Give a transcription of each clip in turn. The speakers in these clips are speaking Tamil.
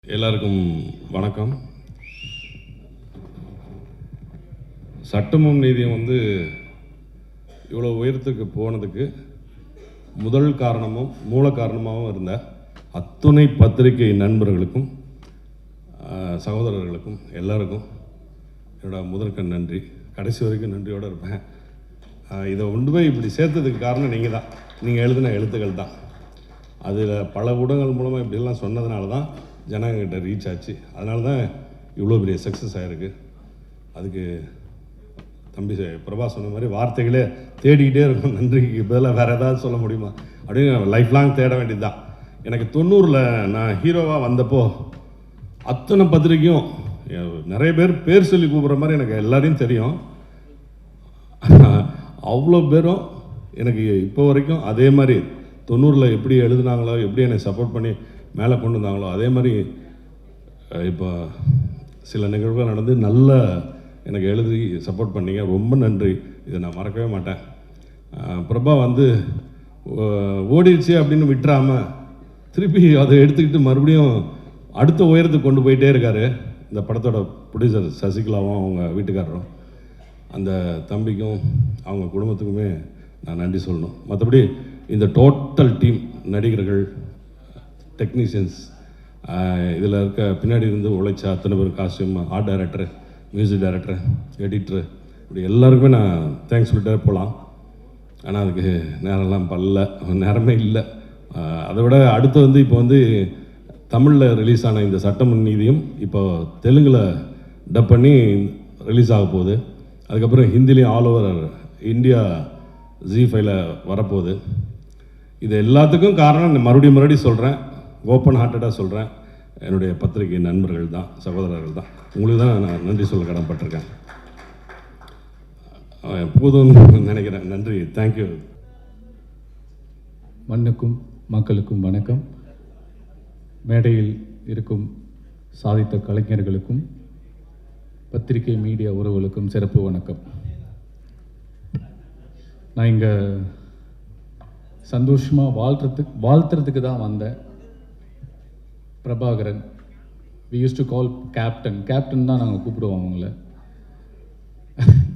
எல்லாருக்கும் வணக்கம். சட்டமும் நீதியும் இவ்வளோ உயரத்துக்கு போனதுக்கு முதல் காரணமும் மூல காரணமாகவும் இருந்த அத்துணை பத்திரிகை நண்பர்களுக்கும் சகோதரர்களுக்கும் எல்லாருக்கும் என்னோட முதற்கண் நன்றி. கடைசி வரைக்கும் நன்றியோடு இருப்பேன். இதை கொண்டு போய் இப்படி சேர்த்ததுக்கு காரணம் நீங்கள் தான். நீங்கள் எழுதின எழுத்துக்கள் தான். அதில் பல ஊடகங்கள் மூலமாக இப்படிலாம் சொன்னதுனால தான் ஜனங்கிட்ட ரீச் ஆச்சு. அதனால தான் இவ்வளோ பெரிய சக்ஸஸ் ஆகிருக்கு. அதுக்கு தம்பி பிரபா சொன்ன மாதிரி வார்த்தைகளே தேடிக்கிட்டே இருக்கும். நன்றிக்கு பதிலாக வேறு ஏதாவது சொல்ல முடியுமா அப்படின்னு லைஃப் லாங் தேட வேண்டியது தான். எனக்கு 90ல் நான் ஹீரோவாக வந்தப்போ அத்தனை பத்திரிக்கையும் நிறைய பேர் சொல்லி கூப்பிட்ற மாதிரி எனக்கு எல்லாரையும் தெரியும். அவ்வளோ பேரும் எனக்கு இப்போ வரைக்கும் அதே மாதிரி 90ல் எப்படி எழுதுனாங்களோ, எப்படி என்னை சப்போர்ட் பண்ணி மேலே கொண்டு வந்தாங்களோ, அதே மாதிரி இப்போ சில நிகழ்வுகள் நடந்து நல்ல எனக்கு எழுதி சப்போர்ட் பண்ணிங்க. ரொம்ப நன்றி. இதை நான் மறக்கவே மாட்டேன். பிரபா ஓடிடுச்சு அப்படின்னு விட்டுறாமல் திருப்பி அதை எடுத்துக்கிட்டு மறுபடியும் அடுத்த உயரத்துக்கு கொண்டு போயிட்டே இருக்கார். இந்த படத்தோட ப்ரொடியூசர் சசிகலாவும் அவங்க வீட்டுக்காரரும், அந்த தம்பிக்கும் அவங்க குடும்பத்துக்குமே நான் நன்றி சொல்லணும். மற்றபடி இந்த டோட்டல் டீம், நடிகர்கள், டெக்னீஷியன்ஸ், இதில் இருக்க பின்னாடி இருந்து உழைச்ச அத்தனை பேர், costume, art director, music director, editor, இப்படி எல்லாருக்குமே நான் தேங்க்ஸ் சொல்லிட்டே போகலாம். ஆனால் அதுக்கு நேரமே இல்லை. அதை விட அடுத்து இப்போ தமிழில் ரிலீஸ் ஆன இந்த சட்டமும் நீதியும் இப்போ தெலுங்கில் டப் பண்ணி ரிலீஸ் ஆக போகுது. அதுக்கப்புறம் ஹிந்திலையும் ஆல் ஓவர் இந்தியா ஜி5ல வரப்போகுது. இது எல்லாத்துக்கும் காரணம் மறுபடியும் சொல்கிறேன், ஓப்பன் ஹார்ட்டடாக சொல்கிறேன், என்னுடைய பத்திரிகை நண்பர்கள் தான், சகோதரர்கள் தான். உங்களுக்கு தான் நான் நன்றி சொல்ல கடமைப்பட்டிருக்கேன். போதும்னு நினைக்கிறேன். நன்றி. தேங்க்யூ. மண்ணுக்கும் மக்களுக்கும் வணக்கம். மேடையில் இருக்கும் சாதித்த கலைஞர்களுக்கும் பத்திரிகை மீடியா உறவுகளுக்கும் சிறப்பு வணக்கம். நான் இங்கே சந்தோஷமாக வாழ்த்துறதுக்கு தான் வந்தேன். Prabhakaran, we used to call captain தான் நாங்கள் கூப்பிடுவோம் அவங்கள.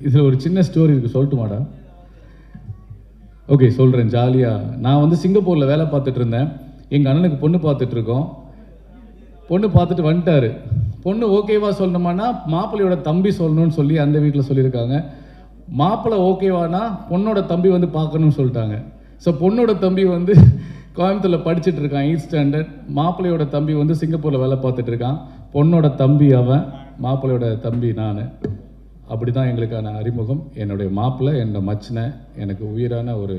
இதில் ஒரு சின்ன ஸ்டோரி இருக்குது, சொல்லட்டுமாடா? ஓகே, சொல்கிறேன். ஜாலியாக நான் சிங்கப்பூரில் வேலை பார்த்துட்டு இருந்தேன். எங்கள் அண்ணனுக்கு பொண்ணு பார்த்துட்ருக்கோம். பொண்ணு பார்த்துட்டு வந்துட்டார். பொண்ணு ஓகேவா சொல்லணுமானா மாப்பிள்ளையோட தம்பி சொல்லணும்னு சொல்லி அந்த வீட்டில் சொல்லியிருக்காங்க. மாப்பிள்ளை ஓகேவானா பொண்ணோட தம்பி பார்க்கணும்னு சொல்லிட்டாங்க. ஸோ பொண்ணோட தம்பி கோயம்புத்தூரில் படிச்சுட்டு இருக்கான், 8th ஸ்டாண்டர்ட். மாப்பிள்ளையோட தம்பி சிங்கப்பூரில் வேலை பார்த்துட்டு இருக்கான். பொண்ணோட தம்பி அவன், மாப்பிள்ளையோட தம்பி நான். அப்படி தான் எங்களுக்கான அறிமுகம். என்னுடைய மாப்பிள்ளை, என்னோட மச்சினை, எனக்கு உயிரான ஒரு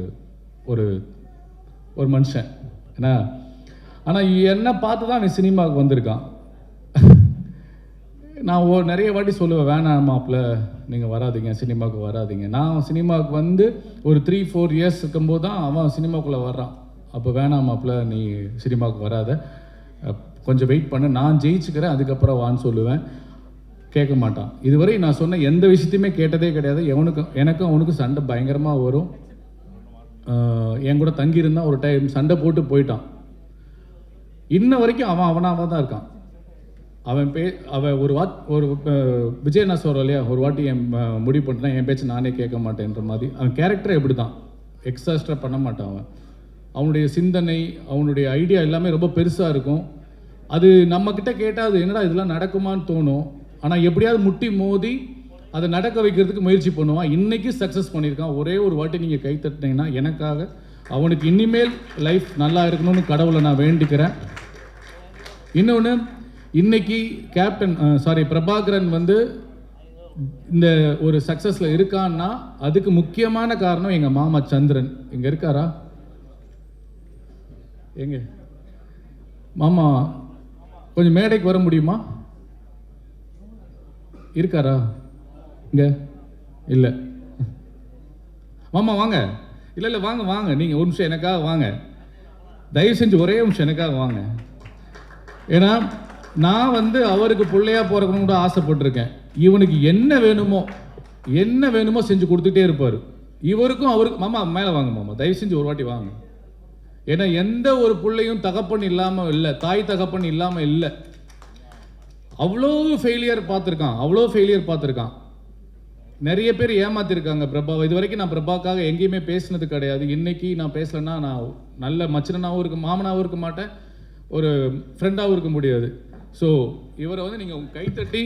ஒரு மனுஷன். ஏன்னா ஆனால் என்னை பார்த்து தான் நீ சினிமாவுக்கு வந்திருக்கான். நான் நிறைய வாட்டி சொல்லுவேன், வேணாம் மாப்பிள்ள, நீங்கள் வராதிங்க, சினிமாவுக்கு வராதிங்க. நான் சினிமாவுக்கு ஒரு 3-4 இயர்ஸ் இருக்கும்போது தான் அவன் சினிமாவுக்குள்ளே வர்றான். அப்போ வேணாம் மாப்பிள்ள, நீ சினிமாவுக்கு வராத, கொஞ்சம் வெயிட் பண்ணு, நான் ஜெயிச்சுக்கிறேன், அதுக்கப்புறம் வான்னு சொல்லுவேன். கேட்க மாட்டான். இதுவரை நான் சொன்ன எந்த விஷயத்தையுமே கேட்டதே கிடையாது. எனக்கும் அவனுக்கும் சண்டை பயங்கரமாக வரும். என் கூட தங்கியிருந்தான். ஒரு டைம் சண்டை போட்டு போயிட்டான். இன்ன வரைக்கும் அவனாக தான் இருக்கான். அவன் ஒரு விஜய் நான் சொல்கிறோம் இல்லையா, ஒரு வாட்டி என் முடிவு பண்ணிட்டேன், என் பேச்சு நானே கேட்க மாட்டேன்ற மாதிரி. அவன் கேரக்டர் எப்படி தான், எக்ஸாஸ்ட்ரா பண்ண மாட்டான். அவனுடைய சிந்தனை, அவனுடைய ஐடியா எல்லாமே ரொம்ப பெருசாக இருக்கும். அது நம்மக்கிட்ட கேட்டால் அது என்னடா இதெல்லாம் நடக்குமான்னு தோணும். ஆனால் எப்படியாவது முட்டி மோதி அதை நடக்க வைக்கிறதுக்கு முயற்சி பண்ணுவான். இன்றைக்கி சக்ஸஸ் பண்ணியிருக்கான். ஒரே ஒரு வாட்டி நீங்கள் கை தட்டினீங்கன்னா எனக்காக அவனுக்கு இனிமேல் லைஃப் நல்லா இருக்கணும்னு கடவுளை நான் வேண்டிக்கிறேன். இன்னொன்று, இன்னைக்கு பிரபாகரன் இந்த ஒரு சக்ஸஸில் இருக்கான்னா அதுக்கு முக்கியமான காரணம் எங்கள் மாமா சந்திரன். இங்கே இருக்காரா? எங்க மாமா கொஞ்சம் மேடைக்கு வர முடியுமா? இருக்காரா? இங்க இல்லை. மாமா வாங்க. இல்லை வாங்க நீங்கள் ஒரு நிமிஷம் எனக்காக வாங்க. தயவு செஞ்சு ஒரே நிமிஷம் எனக்காக வாங்க. ஏன்னா நான் அவருக்கு பிள்ளையா பிறக்கணும்னு கூட ஆசைப்பட்டிருக்கேன். இவனுக்கு என்ன வேணுமோ செஞ்சு கொடுத்துட்டே இருப்பார். இவருக்கும் அவருக்கு. மாமா மேலே வாங்க மாமா, தயவு செஞ்சு ஒரு வாட்டி வாங்க. ஏன்னா எந்த ஒரு பிள்ளையும் தகப்பன் இல்லாமல் இல்லை, தாய் தகப்பன் இல்லாமல் இல்லை. அவ்வளோ ஃபெயிலியர் பார்த்துருக்கான். நிறைய பேர் ஏமாத்திருக்காங்க பிரபாவை. இது வரைக்கும் நான் பிரபாக்காக எங்கேயுமே பேசினது கிடையாது. இன்னைக்கு நான் பேசலைன்னா நான் நல்ல மச்சனாகவும் இருக்க மாமனாகவும் இருக்க மாட்டேன், ஒரு ஃப்ரெண்டாகவும் இருக்க முடியாது. ஸோ இவரை வந்து நீங்கள் உங்கள் கைத்தட்டி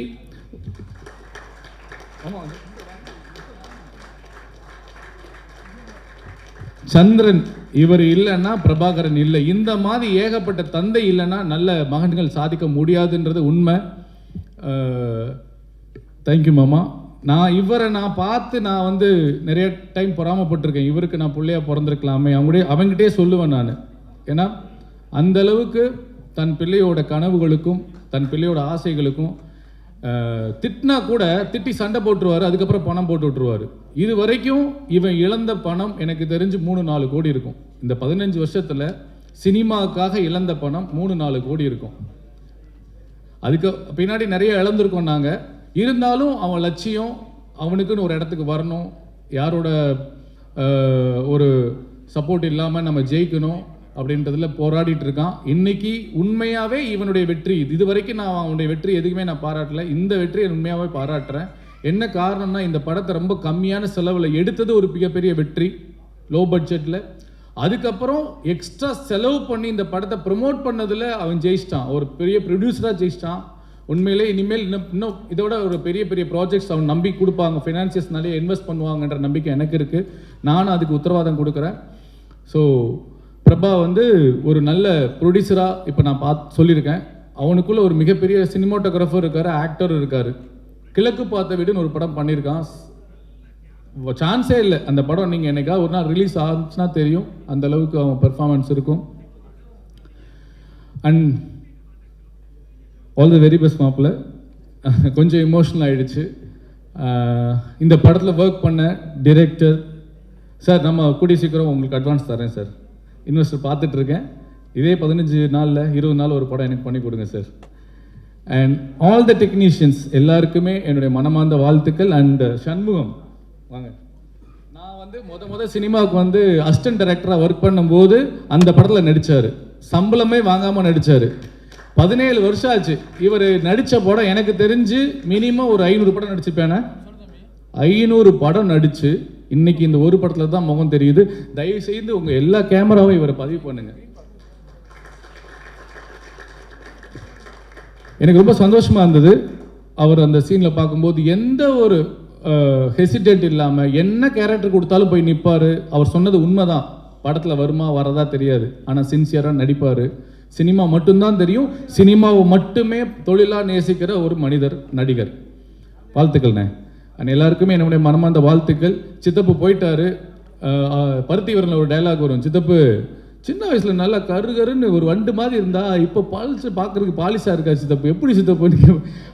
சந்திரன் இவர் இல்லைன்னா பிரபாகரன் இல்லை. இந்த மாதிரி ஏகப்பட்ட தந்தை இல்லைன்னா நல்ல மகன்கள் சாதிக்க முடியாதுன்றது உண்மை. தேங்க்யூ மாமா. இவரை பார்த்து நான் வந்து நிறைய டைம் பொறாமப்பட்டிருக்கேன். இவருக்கு நான் பிள்ளையா பிறந்திருக்கலாமே அவங்ககிட்டே சொல்லுவேன் நான். ஏன்னா அந்த அளவுக்கு தன் பிள்ளையோட கனவுகளுக்கும் தன் பிள்ளையோட ஆசைகளுக்கும் திட்டினா கூட திட்டி சண்டை போட்டுருவார், அதுக்கப்புறம் பணம் போட்டு விட்டுருவார். இது வரைக்கும் இவன் இழந்த பணம் எனக்கு தெரிஞ்சு 3-4 கோடி இருக்கும். இந்த 15 வருஷத்தில் சினிமாவுக்காக இழந்த பணம் 3-4 கோடி இருக்கும். அதுக்கு பின்னாடி நிறைய இழந்திருக்கோம் நாங்கள். இருந்தாலும் அவன் லட்சியம் அவனுக்குன்னு ஒரு இடத்துக்கு வரணும், யாரோட ஒரு சப்போர்ட் இல்லாமல் நம்ம ஜெயிக்கணும் அப்படின்றதுல போராடிட்டு இருக்கான். இன்னைக்கு உண்மையாகவே இவனுடைய வெற்றி, இது வரைக்கும் நான் அவனுடைய வெற்றி எதுக்குமே நான் பாராட்டல, இந்த வெற்றியை உண்மையாகவே பாராட்டுறேன். என்ன காரணம்னா இந்த படத்தை ரொம்ப கம்மியான செலவில் எடுத்தது ஒரு மிகப்பெரிய வெற்றி, லோ பட்ஜெட்டில். அதுக்கப்புறம் எக்ஸ்ட்ரா செலவு பண்ணி இந்த படத்தை ப்ரமோட் பண்ணதில் அவன் ஜெயிச்சிட்டான், ஒரு பெரிய ப்ரொடியூசராக ஜெயிச்சிட்டான். உண்மையிலே இனிமேல் இன்னும் இதோட ஒரு பெரிய பெரிய ப்ராஜெக்ட்ஸ் அவன் நம்பி கொடுப்பாங்க, ஃபினான்சியர்ஸ் நிறைய இன்வெஸ்ட் பண்ணுவாங்கன்ற நம்பிக்கை எனக்கு இருக்குது. நானும் அதுக்கு உத்தரவாதம் கொடுக்குறேன். ஸோ பிரபா வந்து ஒரு நல்ல ப்ரொடியூசராக இப்போ நான் சொல்லியிருக்கேன். அவனுக்குள்ள ஒரு மிகப்பெரிய சினிமாட்டோகிராஃபர் இருக்கார், ஆக்டர் இருக்கார். கிழக்கு பார்த்த வீடுன்னு ஒரு படம் பண்ணியிருக்கான், சான்ஸே இல்லை. அந்த படம் நீங்கள் என்னைக்காவது ஒரு நாள் ரிலீஸ் ஆச்சுன்னா தெரியும், அந்த அளவுக்கு அவன் பெர்ஃபார்மன்ஸ் இருக்கும். And all the very best மாப்பிள்ள. கொஞ்சம் இமோஷனல் ஆகிடுச்சு. இந்த படத்தில் ஒர்க் பண்ண டிரெக்டர் சார், நம்ம கூடிய சீக்கிரம் உங்களுக்கு அட்வான்ஸ் தரேன் சார், இன்வெஸ்டர் பார்த்துட்ருக்கேன். இதே 15 நாளில் 20 நாள் ஒரு படம் எனக்கு பண்ணி கொடுங்க sir. And all the technicians எல்லாருக்குமே என்னுடைய மனமார்ந்த வாழ்த்துக்கள். அண்ட் சண்முகம் வாங்க. நான் வந்து சினிமாவுக்கு வந்து அசிஸ்டன்ட் டைரக்டராக ஒர்க் பண்ணும்போது அந்த படத்தில் நடித்தார், சம்பளமே வாங்காமல் நடித்தார். 17 வருஷம் ஆச்சு. இவர் நடித்த படம் எனக்கு தெரிஞ்சு மினிமம் ஒரு 500 படம் நடிச்சுப்பேனே. 500 படம் நடித்து இன்னைக்கு இந்த ஒரு படத்தில் தான் முகம் தெரியுது. தயவு செய்து உங்கள் எல்லா கேமராவும் இவரை பதிவு பண்ணுங்க. எனக்கு ரொம்ப சந்தோஷமாக இருந்தது அவர் அந்த சீனில் பார்க்கும்போது. எந்த ஒரு ஹெசிடேட் இல்லாமல் என்ன கேரக்டர் கொடுத்தாலும் போய் நிற்பார். அவர் சொன்னது உண்மைதான், படத்தில் வருமா வரதா தெரியாது, ஆனால் சின்சியராக நடிப்பார். சினிமா மட்டும்தான் தெரியும், சினிமாவை மட்டுமே தொழிலாக நேசிக்கிற ஒரு மனிதர், நடிகர். வாழ்த்துக்கள்ண்ணே. அண்ட் எல்லாருக்குமே என்னுடைய மனமார்ந்த வாழ்த்துக்கள். சித்தப்பு போயிட்டாரு. பருத்தி வரல ஒரு டைலாக் வரும், சித்தப்பு சின்ன வயசுல நல்லா கருன்னு ஒரு வண்டு மாதிரி இருந்தா இப்போ பாலிச்சு பார்க்கறதுக்கு பாலிஷாக இருக்கா சித்தப்பு, எப்படி சித்தப்பு?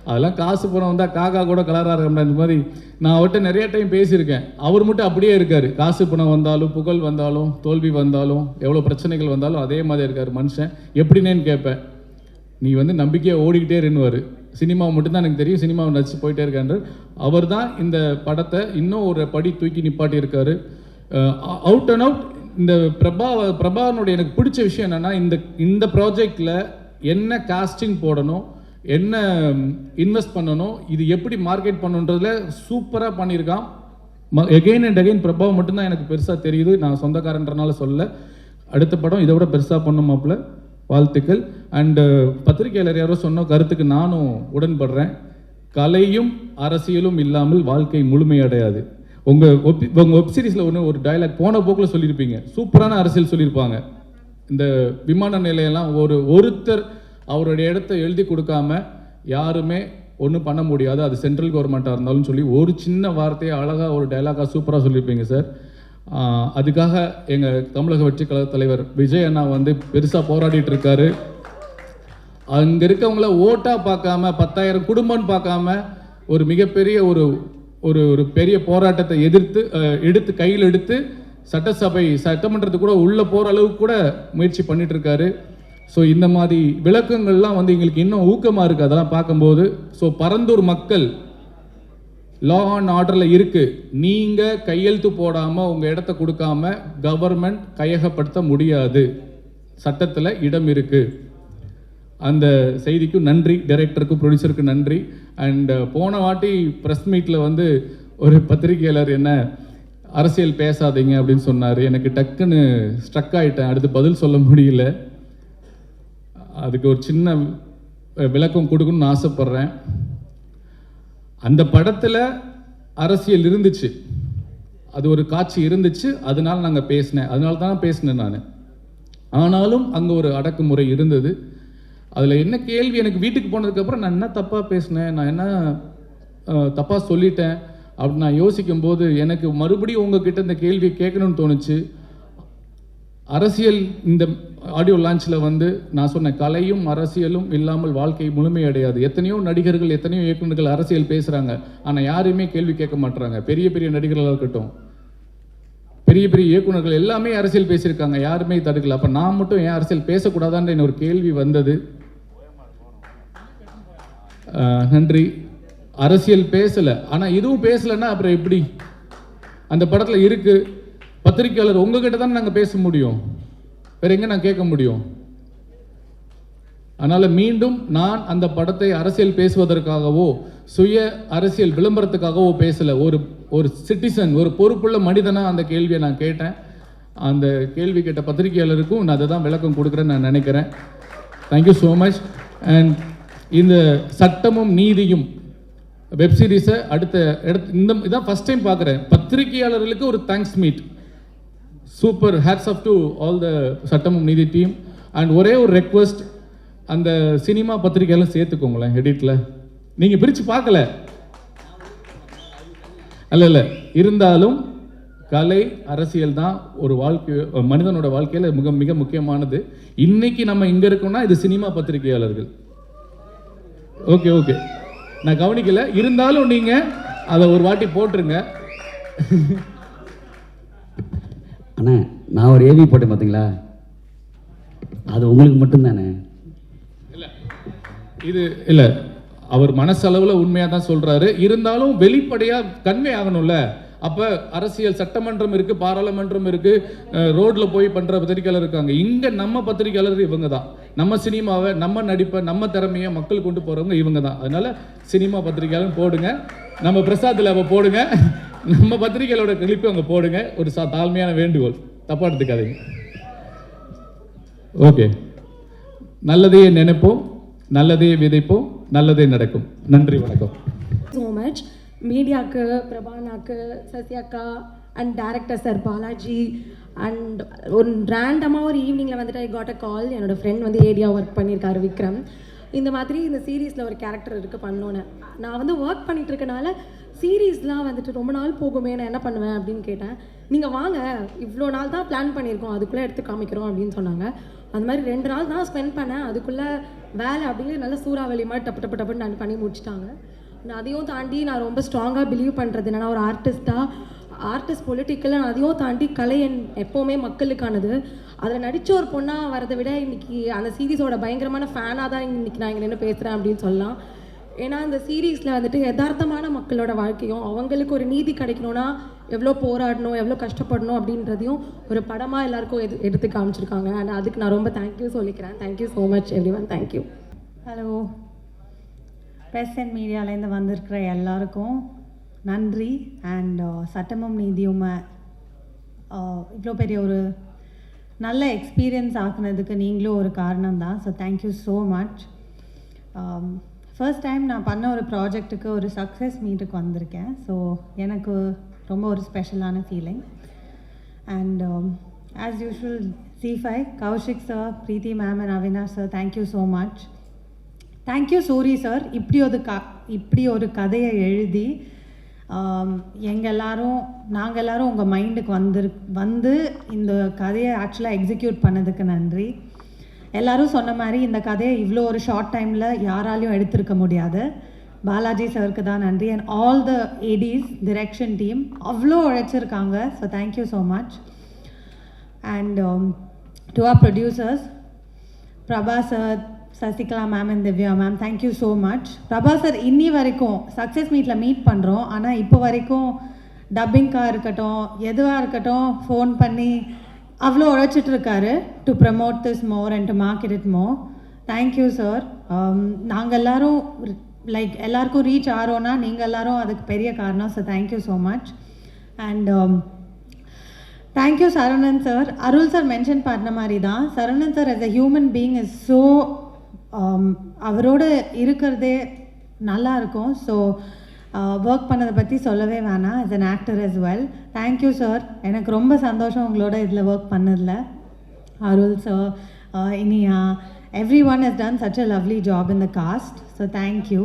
அதெல்லாம் காசு பணம் வந்தால் காக்கா கூட கலராக இருக்கா. இந்த மாதிரி நான் அவர்கிட்ட நிறைய டைம் பேசியிருக்கேன். அவர் மட்டும் அப்படியே இருக்கார். காசு பணம் வந்தாலும், புகழ் வந்தாலும், தோல்வி வந்தாலும், எவ்வளோ பிரச்சனைகள் வந்தாலும் அதே மாதிரி இருக்கார் மனுஷன். எப்படின்னேன்னு கேட்பேன். நீ வந்து நம்பிக்கையாக ஓடிக்கிட்டே இருந்துவார். சினிமா மட்டும்தான் எனக்கு தெரியும், சினிமாவை நடிச்சு போயிட்டே இருக்காரு. அவர் தான் இந்த படத்தை இன்னும் ஒரு படி தூக்கி நிப்பாட்டி இருக்காரு. அவுட் அண்ட் அவுட் இந்த பிரபாவனுடைய எனக்கு பிடிச்ச விஷயம் என்னென்னா, இந்த ப்ராஜெக்டில் என்ன காஸ்டிங் போடணும், என்ன இன்வெஸ்ட் பண்ணணும், இது எப்படி மார்க்கெட் பண்ணணுன்றதுல சூப்பராக பண்ணியிருக்கான். எகெயின் அண்ட் அகெயின் பிரபாவ மட்டும்தான் எனக்கு பெருசாக தெரியுது. நான் சொந்தக்காரன்றனால சொல்ல. அடுத்த படம் இதை விட பெருசாக பண்ணுமாப்பில். வாழ்த்துக்கள். அண்டு பத்திரிகையாளர் யாரோ சொன்ன கருத்துக்கு நானும் உடன்படுறேன். கலையும் அரசியலும் இல்லாமல் வாழ்க்கை முழுமையடையாது. உங்கள் வெப் சீரிஸில் ஒரு டைலாக் போன போக்கில் சொல்லியிருப்பீங்க, சூப்பரான அரசியல் சொல்லியிருப்பாங்க. இந்த விமான நிலையெல்லாம் ஒருத்தர் அவருடைய இடத்த எழுதி கொடுக்காம யாருமே ஒன்றும் பண்ண முடியாது, அது சென்ட்ரல் கவர்மெண்ட்டாக இருந்தாலும் சொல்லி ஒரு சின்ன வார்த்தையை அழகாக ஒரு டைலாக்காக சூப்பராக சொல்லியிருப்பீங்க சார். அதுக்காக எங்கள் தமிழக வெற்றி கழக தலைவர் விஜய் அண்ணா வந்து பெருசாக போராடிட்டு இருக்காரு. அங்கே இருக்கவங்கள ஓட்டாக பார்க்காம 10,000 குடும்பம்னு பார்க்காம ஒரு மிகப்பெரிய ஒரு பெரிய போராட்டத்தை எடுத்து கையில் எடுத்து சட்டமன்றத்துக்கு கூட உள்ளே போகிற அளவுக்கு கூட முயற்சி பண்ணிட்டு இருக்காரு. ஸோ இந்த மாதிரி விளக்கங்கள்லாம் வந்து எங்களுக்கு இன்னும் ஊக்கமாக இருக்குது அதெல்லாம் பார்க்கும்போது. ஸோ பரந்தூர் மக்கள் லா அண்ட் ஆர்டரில் இருக்குது. நீங்கள் கையெழுத்து போடாமல் உங்கள் இடத்த கொடுக்காம கவர்மெண்ட் கையகப்படுத்த முடியாது, சட்டத்தில் இடம் இருக்குது. அந்த செய்திக்கும் நன்றி, டைரக்டருக்கும் ப்ரொடியூசருக்கும் நன்றி. அண்ட் போன வாட்டி ப்ரெஸ் மீட்டில் வந்து ஒரு பத்திரிகையாளர் என்ன அரசியல் பேசாதீங்க அப்படின்னு சொன்னார். எனக்கு டக்குன்னு ஸ்ட்ரக் ஆகிட்டேன், அடுத்து பதில் சொல்ல முடியல. அதுக்கு ஒரு சின்ன விளக்கம் கொடுக்கணும்னு ஆசைப்பட்றேன். அந்த படத்தில் அரசியல் இருந்துச்சு, அது ஒரு காட்சி இருந்துச்சு, அதனால நாங்கள் பேசினேன், அதனால தான் பேசினேன் நான். ஆனாலும் அங்கே ஒரு அடக்குமுறை இருந்தது. அதில் என்ன கேள்வி, எனக்கு வீட்டுக்கு போனதுக்கப்புறம் நான் என்ன தப்பாக பேசினேன், நான் என்ன தப்பாக சொல்லிட்டேன் அப்படின்னு நான் யோசிக்கும்போது எனக்கு மறுபடியும் உங்ககிட்ட இந்த கேள்வியை கேட்கணும்னு தோணுச்சு. அரசியல் இந்த ஆடியோ லான்ச்சில் வந்து நான் சொன்னேன், கலையும் அரசியலும் இல்லாமல் வாழ்க்கை முழுமையடையாது. எத்தனையோ நடிகர்கள், எத்தனையோ இயக்குநர்கள் அரசியல் பேசுகிறாங்க, ஆனால் யாரையுமே கேள்வி கேட்க மாட்டுறாங்க. பெரிய பெரிய நடிகர்களாக இருக்கட்டும், பெரிய பெரிய இயக்குநர்கள் எல்லாமே அரசியல் பேசியிருக்காங்க, யாருமே தடுக்கல. அப்போ நான் மட்டும் ஏன் அரசியல் பேசக்கூடாதான்ற ஒரு கேள்வி வந்தது. நன்றி. அரசியல் பேசலை, ஆனால் இதுவும் பேசலைன்னா அப்புறம் எப்படி? அந்த படத்தில் இருக்குது, பத்திரிக்கையாளர் உங்ககிட்ட தான் நாங்கள் பேச முடியும், வேற எங்கே நான் கேட்க முடியும்? அதனால் மீண்டும் நான் அந்த படத்தை அரசியல் பேசுவதற்காகவோ சுய அரசியல் விளம்பரத்துக்காகவோ பேசலை. ஒரு சிட்டிசன், ஒரு பொறுப்புள்ள மனிதனாக அந்த கேள்வியை நான் கேட்டேன். அந்த கேள்வி கேட்ட பத்திரிகையாளருக்கும் நான் அதை தான் விளக்கம் கொடுக்குறேன்னு நான் நினைக்கிறேன். Thank you so much. அண்ட் இந்த சட்டமும் நீதியும் வெப் சீரிஸை அடுத்த இதான் ஃபஸ்ட் டைம் பார்க்குறேன். பத்திரிகையாளர்களுக்கு ஒரு thanks meet. Super, hats off to all the சட்டமும் நீதி டீம். அண்ட் ஒரே ஒரு ரெக்வஸ்ட், அந்த சினிமா பத்திரிகையெல்லாம் சேர்த்துக்கோங்களேன் எடிட்டில். நீங்கள் பிரித்து பார்க்கல இல்லை, இருந்தாலும் கலை அரசியல் தான் ஒரு வாழ்க்கை, மனிதனோட வாழ்க்கையில் மிக மிக முக்கியமானது. இன்னைக்கு நம்ம இங்கே இருக்கோம்னா இது சினிமா பத்திரிகையாளர்கள். ஓகே, நான் கவனிக்கல, இருந்தாலும் நீங்கள் அதை ஒரு வாட்டி போட்டுருங்க. அண்ணா, நான் ஒரு ஏவி போட்டேன் பார்த்தீங்களா, அது உங்களுக்கு மட்டும்தானே? இல்லை, அவர் மனசளவில் உண்மையாக தான் சொல்கிறாரு, இருந்தாலும் வெளிப்படையாக கன்வே ஆகணும்ல. அப்போ அரசியல் சட்டமன்றம் இருக்குது, பாராளுமன்றம் இருக்குது, ரோட்டில் போய் பண்ணுற பத்திரிகையாளர் இருக்காங்க. இங்கே நம்ம பத்திரிகையாளர் இவங்க தான். நம்ம சினிமாவை, நம்ம நடிப்பை, நம்ம திறமையை மக்கள் கொண்டு போகிறவங்க இவங்க தான். அதனால் சினிமா பத்திரிகையாளர் போடுங்க, நம்ம பிரசாத்தில் அவ போடுங்க, நம்ம பத்திரிகைகளோட கிளிப்பு அங்கே போடுங்க. ஒரு தாழ்மையான வேண்டுகோள், தப்பாக எடுத்துக்காதீங்க. ஓகே, நல்லதையே நினைப்போம், நல்லதே விதைப்போம், நல்லதே நடக்கும். நன்றி, வணக்கம். ஸோ மச் மீடியாவுக்கு, பிரபானாக்கு, சத்யாக்கா and director sir Balaji. And ஒரு ரேண்டமாக ஒரு ஈவினிங்கில் வந்துட்டு ஐ காட் அ கால். என்னோடய ஃப்ரெண்ட் வந்து ஏடியா ஒர்க் பண்ணியிருக்காரு விக்ரம். இந்த மாதிரி இந்த சீரீஸில் ஒரு கேரக்டர் இருக்குது பண்ணோன்னு. நான் வந்து ஒர்க் பண்ணிகிட்டு இருக்கனால சீரீஸ்லாம் வந்துட்டு ரொம்ப நாள் போகுமே, நான் என்ன பண்ணுவேன் அப்படின்னு கேட்டேன். நீங்கள் வாங்க, இவ்வளோ நாள் தான் பிளான் பண்ணியிருக்கோம், அதுக்குள்ளே எடுத்து காமிக்கிறோம் அப்படின்னு சொன்னாங்க. அந்த மாதிரி 2 நாள் தான் ஸ்பெண்ட் பண்ணேன். அதுக்குள்ளே வேலை அப்படியே நல்ல சூறாவளி மாதிரி டப்புன்னு நான் பண்ணி முடிச்சிட்டாங்க. நான் அதையும் தாண்டி நான் ரொம்ப ஸ்ட்ராங்காக பிலீவ் பண்ணுறது என்னென்னா, ஒரு ஆர்டிஸ்ட் பொலிட்டிக்கலாக நான் அதையும் தாண்டி கலை எப்போவுமே மக்களுக்கானது. அதில் நடித்த ஒரு பொண்ணாக வரதை விட இன்றைக்கி அந்த சீரீஸோட பயங்கரமான ஃபேனாக தான் இன்றைக்கி நான் இங்கே நின்று பேசுகிறேன் அப்படின்னு சொல்லலாம். ஏன்னா இந்த சீரீஸில் வந்துட்டு யதார்த்தமான மக்களோட வாழ்க்கையும் அவங்களுக்கு ஒரு நீதி கிடைக்கணும்னா எவ்வளோ போராடணும், எவ்வளோ கஷ்டப்படணும் அப்படின்றதையும் ஒரு படமாக எல்லாருக்கும் எடுத்து காமிச்சிருக்காங்க. அண்ட் அதுக்கு நான் ரொம்ப தேங்க்யூ சொல்லிக்கிறேன். Thank you so much everyone. Thank you. Hello, press and மீடியாவிலேருந்து வந்திருக்கிற எல்லாருக்கும் நன்றி. அண்ட் சட்டமும் நீதியும் இவ்வளோ பெரிய ஒரு நல்ல எக்ஸ்பீரியன்ஸ் ஆக்குனதுக்கு நீங்களும் ஒரு காரணம் தான். So thank you so much. First time நான் பண்ண ஒரு ப்ராஜெக்ட்டுக்கு ஒரு சக்ஸஸ் மீட்டுக்கு வந்திருக்கேன். ஸோ எனக்கு ரொம்ப ஒரு ஸ்பெஷலான feeling. And as usual C5, Kaushik sir, Preethi ma'am and Avinash sir, thank you so much. Thank you Soori sir, இப்படி ஒரு கதையை எழுதி நாங்கள் எல்லாரும் உங்கள் மைண்டுக்கு வந்து இந்த கதையை ஆக்சுவலாக எக்ஸிக்யூட் பண்ணதுக்கு நன்றி. எல்லோரும் சொன்ன மாதிரி இந்த கதையை இவ்வளோ ஒரு ஷார்ட் டைமில் யாராலையும் எடுத்திருக்க முடியாது. பாலாஜி சாருக்கு தான் நன்றி. And all the ADs, direction team அவ்வளோ உழைச்சிருக்காங்க. So thank you so much. And to our producers Prabha sir, Sasikala ma'am and Divya ma'am, thank you so much. Prabha sir இன்னி வரைக்கும் சக்ஸஸ் மீட்டில் மீட் பண்ணுறோம், ஆனால் இப்போ வரைக்கும் டப்பிங்காக இருக்கட்டும், எதுவாக இருக்கட்டும், ஃபோன் பண்ணி அவ்வளோ உழைச்சிட்ருக்காரு to promote this more and to market it more. Thank you sir. நாங்கள் எல்லாரும் லைக் எல்லாருக்கும் ரீச் ஆகிறோன்னா நீங்கள் எல்லாரும் அதுக்கு பெரிய காரணம். So thank you so much. And thank you Saravanan sir. Arul sir mention பண்ண மாதிரி தான் Saravanan sir as a human being is so அவரோட இருக்கிறதே நல்லா இருக்கும். ஸோ ஒர்க் பண்ணதை பற்றி சொல்லவே வேணாம். as an actor as well. Thank you sir. எனக்கு ரொம்ப சந்தோஷம் உங்களோட இதில் ஒர்க் பண்ணதில். Arul sir, Iniya, everyone has done such a lovely job in the cast. So thank you.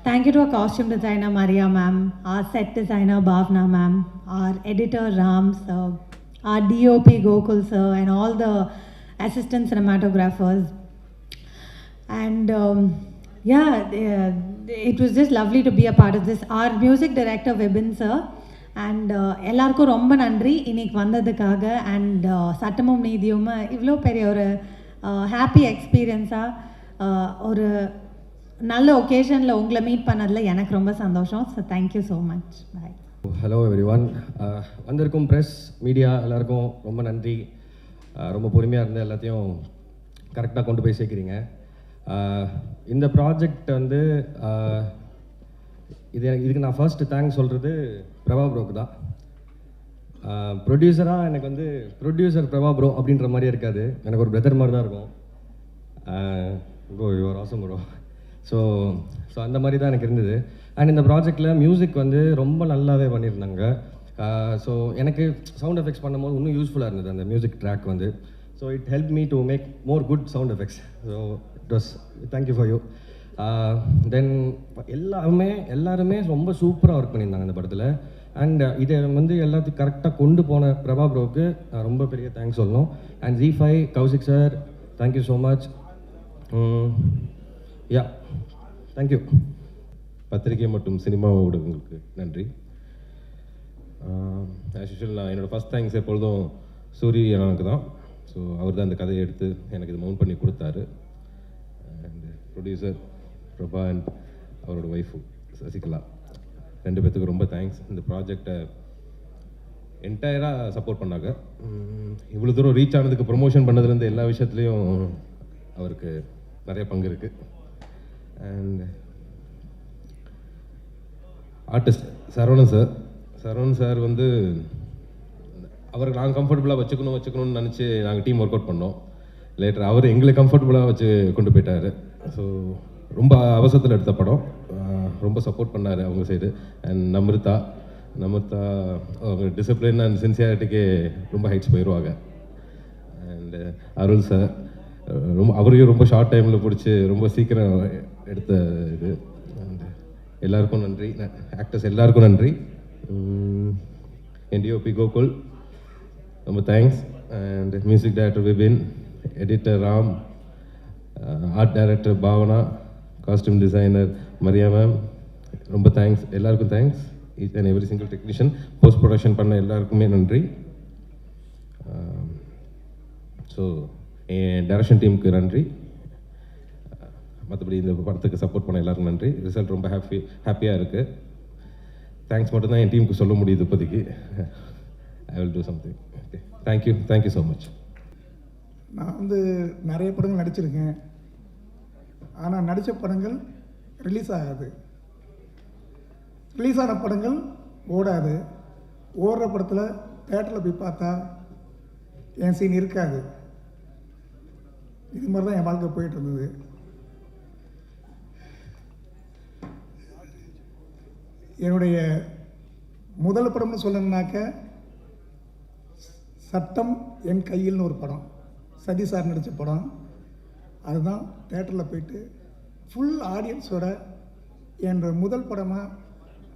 Thank you to our costume designer Maria ma'am, our set designer Bhavna ma'am, our editor Ram sir, our DOP Gokul sir, and all the assistant cinematographers. And it was just lovely to be a part of this. Our music director Vibin sir. And எல்லாருக்கும் ரொம்ப நன்றி இன்னைக்கு வந்ததுக்காக. அண்ட் சட்டமும் நீதியும் இவ்வளோ பெரிய ஒரு ஹாப்பி எக்ஸ்பீரியன்ஸாக ஒரு நல்ல ஒகேஷனில் உங்களை மீட் பண்ணதில் எனக்கு ரொம்ப சந்தோஷம். So thank you so much. Bye. Hello everyone. வந்திருக்கும் ப்ரெஸ் மீடியா எல்லாருக்கும் ரொம்ப நன்றி. ரொம்ப பொறுமையாக இருந்து எல்லாத்தையும் கரெக்டாக கொண்டு போய் சேர்க்குறீங்க. இந்த ப்ராஜெக்ட் வந்து இதுக்கு நான் ஃபர்ஸ்ட் தேங்க்ஸ் சொல்கிறது பிரபா ப்ரோக்கு தான். ப்ரொடியூசராக எனக்கு வந்து ப்ரொடியூசர் பிரபா ப்ரோ அப்படின்ற மாதிரியே இருக்காது, எனக்கு ஒரு பிரதர் மாதிரி தான் இருக்கும். Bro your awesome bro. So அந்த மாதிரி தான் எனக்கு இருந்தது. அண்ட் இந்த ப்ராஜெக்டில் மியூசிக் வந்து ரொம்ப நல்லாவே பண்ணியிருந்தாங்க. ஸோ எனக்கு சவுண்ட் எஃபெக்ட்ஸ் பண்ணும்போது இன்னும் யூஸ்ஃபுல்லாக இருந்தது அந்த மியூசிக் ட்ராக் வந்து. So it help me to make more good sound effects. So it was thank you for you. Then எல்லாருமே ரொம்ப சூப்பராக ஒர்க் பண்ணியிருந்தாங்க இந்த படத்தில். அண்ட் இதை வந்து எல்லாத்தையும் கரெக்டாக கொண்டு போன பிரபா ப்ரோவுக்கு ரொம்ப பெரிய தேங்க்ஸ் சொல்லணும். And Z5 Kaushik sir, thank you so much. Yeah thank you. பத்திரிகை மற்றும் சினிமா ஊடகங்களுக்கு நன்றி. ஆஸ் யூஷுவல் நான் என்னோடய ஃபஸ்ட் தேங்க்ஸ் எப்பொழுதும் சூரிய அண்ணனுக்கு தான். ஸோ அவர் தான் இந்த கதையை எடுத்து எனக்கு இது மவுண்ட் பண்ணி கொடுத்தாரு. அண்ட் ப்ரொடியூசர் பிரபா அண்ட் அவரோட ஒய்ஃபு சசிகலா, ரெண்டு பேர்த்துக்கு ரொம்ப தேங்க்ஸ். இந்த ப்ராஜெக்டை என்டையராக சப்போர்ட் பண்ணாங்க. இவ்வளோ தூரம் ரீச் ஆனதுக்கு ப்ரொமோஷன் பண்ணதுலேருந்து எல்லா விஷயத்துலேயும் அவருக்கு நிறைய பங்கு இருக்குது. அண்ட் ஆர்டிஸ்ட் சரவணன் சார் வந்து அவருக்கு நாங்கள் கம்ஃபர்டபுளாக வச்சுக்கணும்னு நினச்சி நாங்கள் டீம் ஒர்க் அவுட் பண்ணோம். லேட்டர் அவர் எங்களை கம்ஃபர்டபுளாக வச்சு கொண்டு போயிட்டார். ஸோ ரொம்ப அவசரத்தில் எடுத்த படம், ரொம்ப சப்போர்ட் பண்ணார் அவங்க சைடு. அண்ட் நமர்த்தா அவங்க டிசிப்ளின் அண்ட் சின்சியாரிட்டிக்கு ரொம்ப ஹைட்ஸ் போயிடுவாங்க. அண்டு அருள் சார் அவரையும் ரொம்ப ஷார்ட் டைமில் பிடிச்சி ரொம்ப சீக்கிரம் எடுத்த இது. அண்ட் எல்லாருக்கும் நன்றி, ஆக்டர்ஸ் எல்லாருக்கும் நன்றி. என் டிஓபி கோகுல் ரொம்ப thanks. And music director Vipin, editor Ram, art director Bhavana, costume designer Maria ma'am, ரொம்ப தேங்க்ஸ். எல்லாருக்கும் thanks. Each and every single technician, post production பண்ண எல்லாருக்குமே நன்றி. ஸோ என் டைரக்ஷன் டீமுக்கு நன்றி. மற்றபடி இந்த படத்துக்கு சப்போர்ட் பண்ண எல்லாருக்கும் நன்றி. ரிசல்ட் ரொம்ப ஹாப்பியாக இருக்குது. தேங்க்ஸ் மட்டும்தான் என் டீமுக்கு சொல்ல முடியுது இப்போதைக்கு. I will do something. Okay, thank you so much. நான் வந்து நிறைய படங்கள் நடிச்சிருக்கேன். ஆனால் நடித்த படங்கள் ரிலீஸ் ஆகாது. ரிலீஸ் ஆன படங்கள் ஓடாது. ஓடுற படத்தில் தேட்டரில் போய் பார்த்தா என் சீன் இருக்காது. இது மாதிரி தான் என் வாழ்க்கை போயிட்டு இருந்தது. என்னுடைய முதல் படம்னு சொல்லணுன்னாக்க சட்டம் என் கையில்னு ஒரு படம், சதி சார் நடித்த படம். அதுதான் தேட்டரில் போயிட்டு ஃபுல் ஆடியன்ஸோட என்ற முதல் படமாக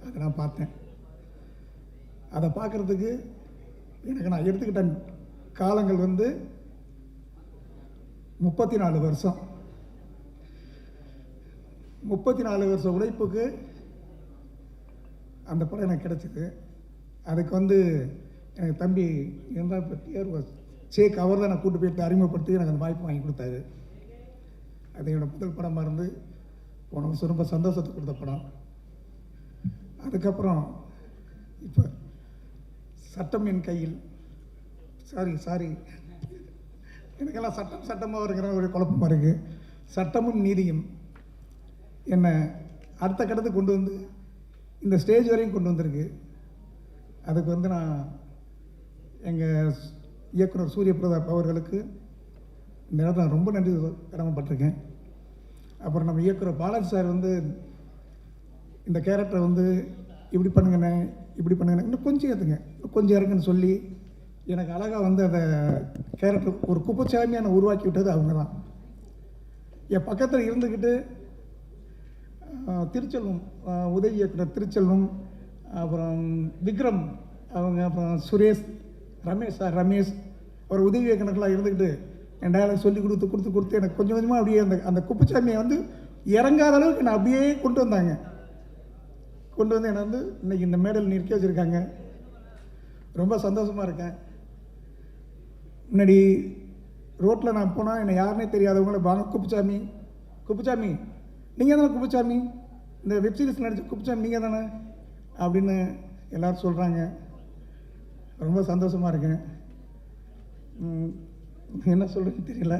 அதை நான் பார்த்தேன். அதை பார்க்குறதுக்கு எனக்கு நான் எடுத்துக்கிட்ட காலங்கள் வந்து 34 வருஷம். 34 வருஷம் உழைப்புக்கு அந்த படம் எனக்கு கிடச்சிது. அதுக்கு வந்து எனக்கு தம்பி இருந்தால் இப்போ சேக் அவர் தான் நான் கூட்டு போயிட்டு அறிமுகப்படுத்தி எனக்கு அந்த வாய்ப்பு வாங்கி கொடுத்தாரு. அது என்னோடய முதல் படமாக இருந்து போன வருஷம் ரொம்ப சந்தோஷத்தை கொடுத்த படம். அதுக்கப்புறம் இப்போ சட்டம் என் கையில், சாரி எனக்கெல்லாம் சட்டமாக இருக்கிற ஒரு குழப்பமாக இருக்குது. சட்டமும் நீதியும் என்னை அடுத்த கட்டத்துக்கு கொண்டு வந்து இந்த ஸ்டேஜ் வரையும் கொண்டு வந்திருக்கு. அதுக்கு வந்து நான் எங்கள் இயக்குனர் சூரிய பிரதாப் அவர்களுக்கு இந்த நேரத்தில் நான் ரொம்ப நன்றி கடமைப்பட்டிருக்கேன். அப்புறம் நம்ம இயக்குனர் பாலாஜி சார் வந்து இந்த கேரக்டரை வந்து இப்படி பண்ணுங்கண்ணே இப்படி பண்ணுங்கண்ணே இன்னும் கொஞ்சம் ஏற்றுங்க இன்னும் கொஞ்சம் இறங்குன்னு சொல்லி எனக்கு அழகாக வந்து அந்த கேரக்டர் ஒரு குப்பச்சாமியான உருவாக்கி விட்டது அவங்க தான். என் பக்கத்தில் இருந்துக்கிட்டு திருச்செல்வம் உதவி இயக்குனர் திருச்செல்வம், அப்புறம் விக்ரம் அவங்க, அப்புறம் சுரேஷ், ரமேஷ் ஒரு உதவி இயக்குனர்களாக இருந்துக்கிட்டு என் டயலாக் சொல்லி கொடுத்து எனக்கு கொஞ்சம் கொஞ்சமாக அப்படியே அந்த குப்பைச்சாமியை வந்து இறங்காத அளவுக்கு நான் அப்படியே கொண்டு வந்தாங்க. கொண்டு வந்து என்னை வந்து இன்றைக்கி இந்த மேடையில் நிற்க வச்சுருக்காங்க. ரொம்ப சந்தோஷமாக இருக்கேன். முன்னாடி ரோட்டில் நான் போனால் என்னை யாருன்னே தெரியாதவங்கள வாங்க குப்புச்சாமி நீங்கள் தானே குப்புச்சாமி, இந்த வெப்சீரிஸ் நடித்த குப்புச்சாமி நீங்கள் தானே அப்படின்னு எல்லோரும் சொல்கிறாங்க. ரொம்ப சந்தோஷமாக இருக்கேன். என்ன சொல்கிறதுன்னு தெரியல.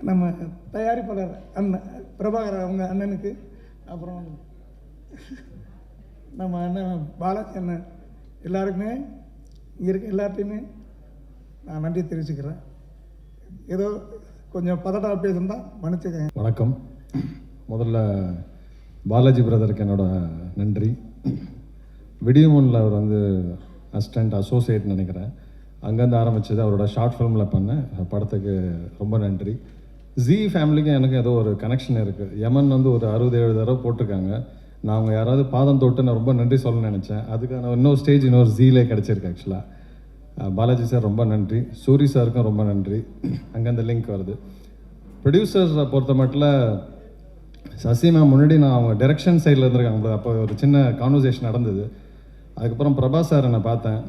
நம்ம தயாரிப்பாளர் அண்ணன் பிரபாகர் அவங்க அண்ணனுக்கு, அப்புறம் நம்ம அண்ணன் பாலாஜி அண்ணன், எல்லாருக்குமே இங்கே இருக்க எல்லாத்தையுமே நான் நன்றி தெரிவிச்சுக்கிறேன். ஏதோ கொஞ்சம் பதட்டமாக பேசுனா மன்னிச்சுக்கங்க. வணக்கம். முதல்ல பாலாஜி பிரதருக்கு என்னோட நன்றி. விடியமுன்னில் அவர் வந்து அசிஸ்டண்ட் அசோசியேட் நினைக்கிறேன், அங்கேருந்து ஆரம்பித்தது. அவரோட ஷார்ட் ஃபிலிமில் பண்ண படத்துக்கு ரொம்ப நன்றி. ஜி ஃபேமிலிக்கும் எனக்கு ஏதோ ஒரு கனெக்ஷன் இருக்குது. யமன் வந்து ஒரு 60-70 தடவை போட்டிருக்காங்க. நான் அவங்க யாராவது பாதம் தொட்டு நான் ரொம்ப நன்றி சொல்ல நினச்சேன். அதுக்கான இன்னொரு ஸ்டேஜ் இன்னொரு ஜீலே கிடச்சிருக்கு. ஆக்சுவலாக பாலாஜி சார் ரொம்ப நன்றி, சூரி சாருக்கும் ரொம்ப நன்றி. அங்கே அந்த லிங்க் வருது. ப்ரொடியூசர்ஸை பொறுத்த மட்டும் சசி மேம் முன்னாடி நான் அவங்க டைரக்ஷன் சைடில் இருந்திருக்காங்க. அப்போ ஒரு சின்ன கான்வர்சேஷன் நடந்தது. அதுக்கப்புறம் பிரபாஸ் சார் என்னை பார்த்தேன்.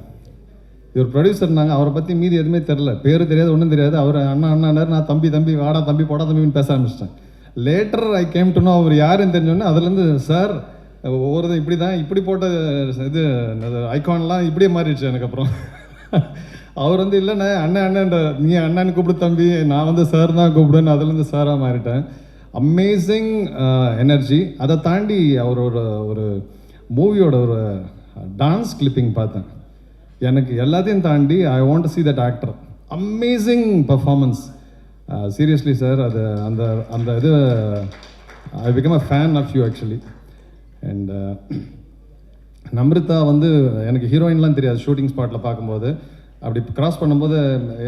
இவர் ப்ரொடியூசர்னாங்க, அவரை பற்றி மீதி எதுவுமே தெரில, பேர் தெரியாது, ஒன்றும் தெரியாது. அவர் அண்ணாண்டார், நான் தம்பி வாடா தம்பி போடா தம்பின்னு பேச ஆரம்பிச்சிட்டேன். Later I came to know அவர் யாருன்னு தெரிஞ்சோன்னே அதுலேருந்து சார் ஒவ்வொரு இப்படி தான் இப்படி போட்ட இது ஐகான்லாம் இப்படியே மாறிடுச்சு எனக்கு. அப்புறம் அவர் வந்து இல்லைண்ணே அண்ணன்ற நீ அண்ணன்னு கூப்பிடு தம்பி, நான் வந்து சார் தான் கூப்பிடுன்னு அதுலேருந்து சாராக மாறிட்டேன். Amazing energy. அதை தாண்டி அவரோட ஒரு மூவியோட ஒரு டான்ஸ் கிளிப்பிங் பார்த்தேன். எனக்கு எல்லாத்தையும் தாண்டி I want to see that actor. Amazing performance. Seriously sir, அது அந்த அந்த இது I become a fan of you actually. And Namritha வந்து எனக்கு ஹீரோயின்லாம் தெரியாது. ஷூட்டிங் ஸ்பாட்டில் பார்க்கும்போது அப்படி கிராஸ் பண்ணும்போது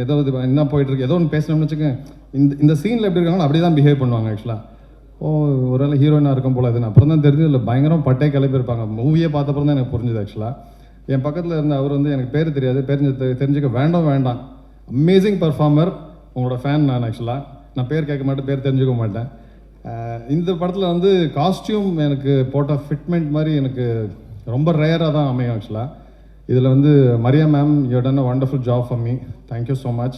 ஏதோ இது என்ன போயிட்டுருக்கு, ஏதோ ஒன்று பேசணும்னு வச்சுக்கேன், இந்த சீனில் எப்படி இருக்காங்களோ அப்படி தான் பிஹேவ் பண்ணுவாங்க. ஆக்சுவலாக ஒரு வேளை ஹீரோயினாக இருக்கும் போல் இதுன்னு அப்புறம் தான் தெரிஞ்சு. இல்லை பயங்கரம் பட்டே கிளப்பியிருப்பாங்க. மூவியே பார்த்தப்பறம் தான் எனக்கு புரிஞ்சுது. ஆக்சுவலாக என் பக்கத்தில் இருந்த அவர் வந்து எனக்கு பேர் தெரியாது, தெரிஞ்சுக்க வேண்டாம். அமேசிங் பர்ஃபார்மர், உங்களோட ஃபேன் நான். ஆக்சுவலாக நான் பேர் கேட்க மாட்டேன், பேர் தெரிஞ்சுக்க மாட்டேன். இந்த படத்தில் வந்து காஸ்டியூம் எனக்கு போட்ட ஃபிட்மெண்ட் மாதிரி எனக்கு ரொம்ப ரேராக தான் அமையும். ஆக்சுவலாக இதில் வந்து Maria ma'am, you done a wonderful job for me. Thank you so much.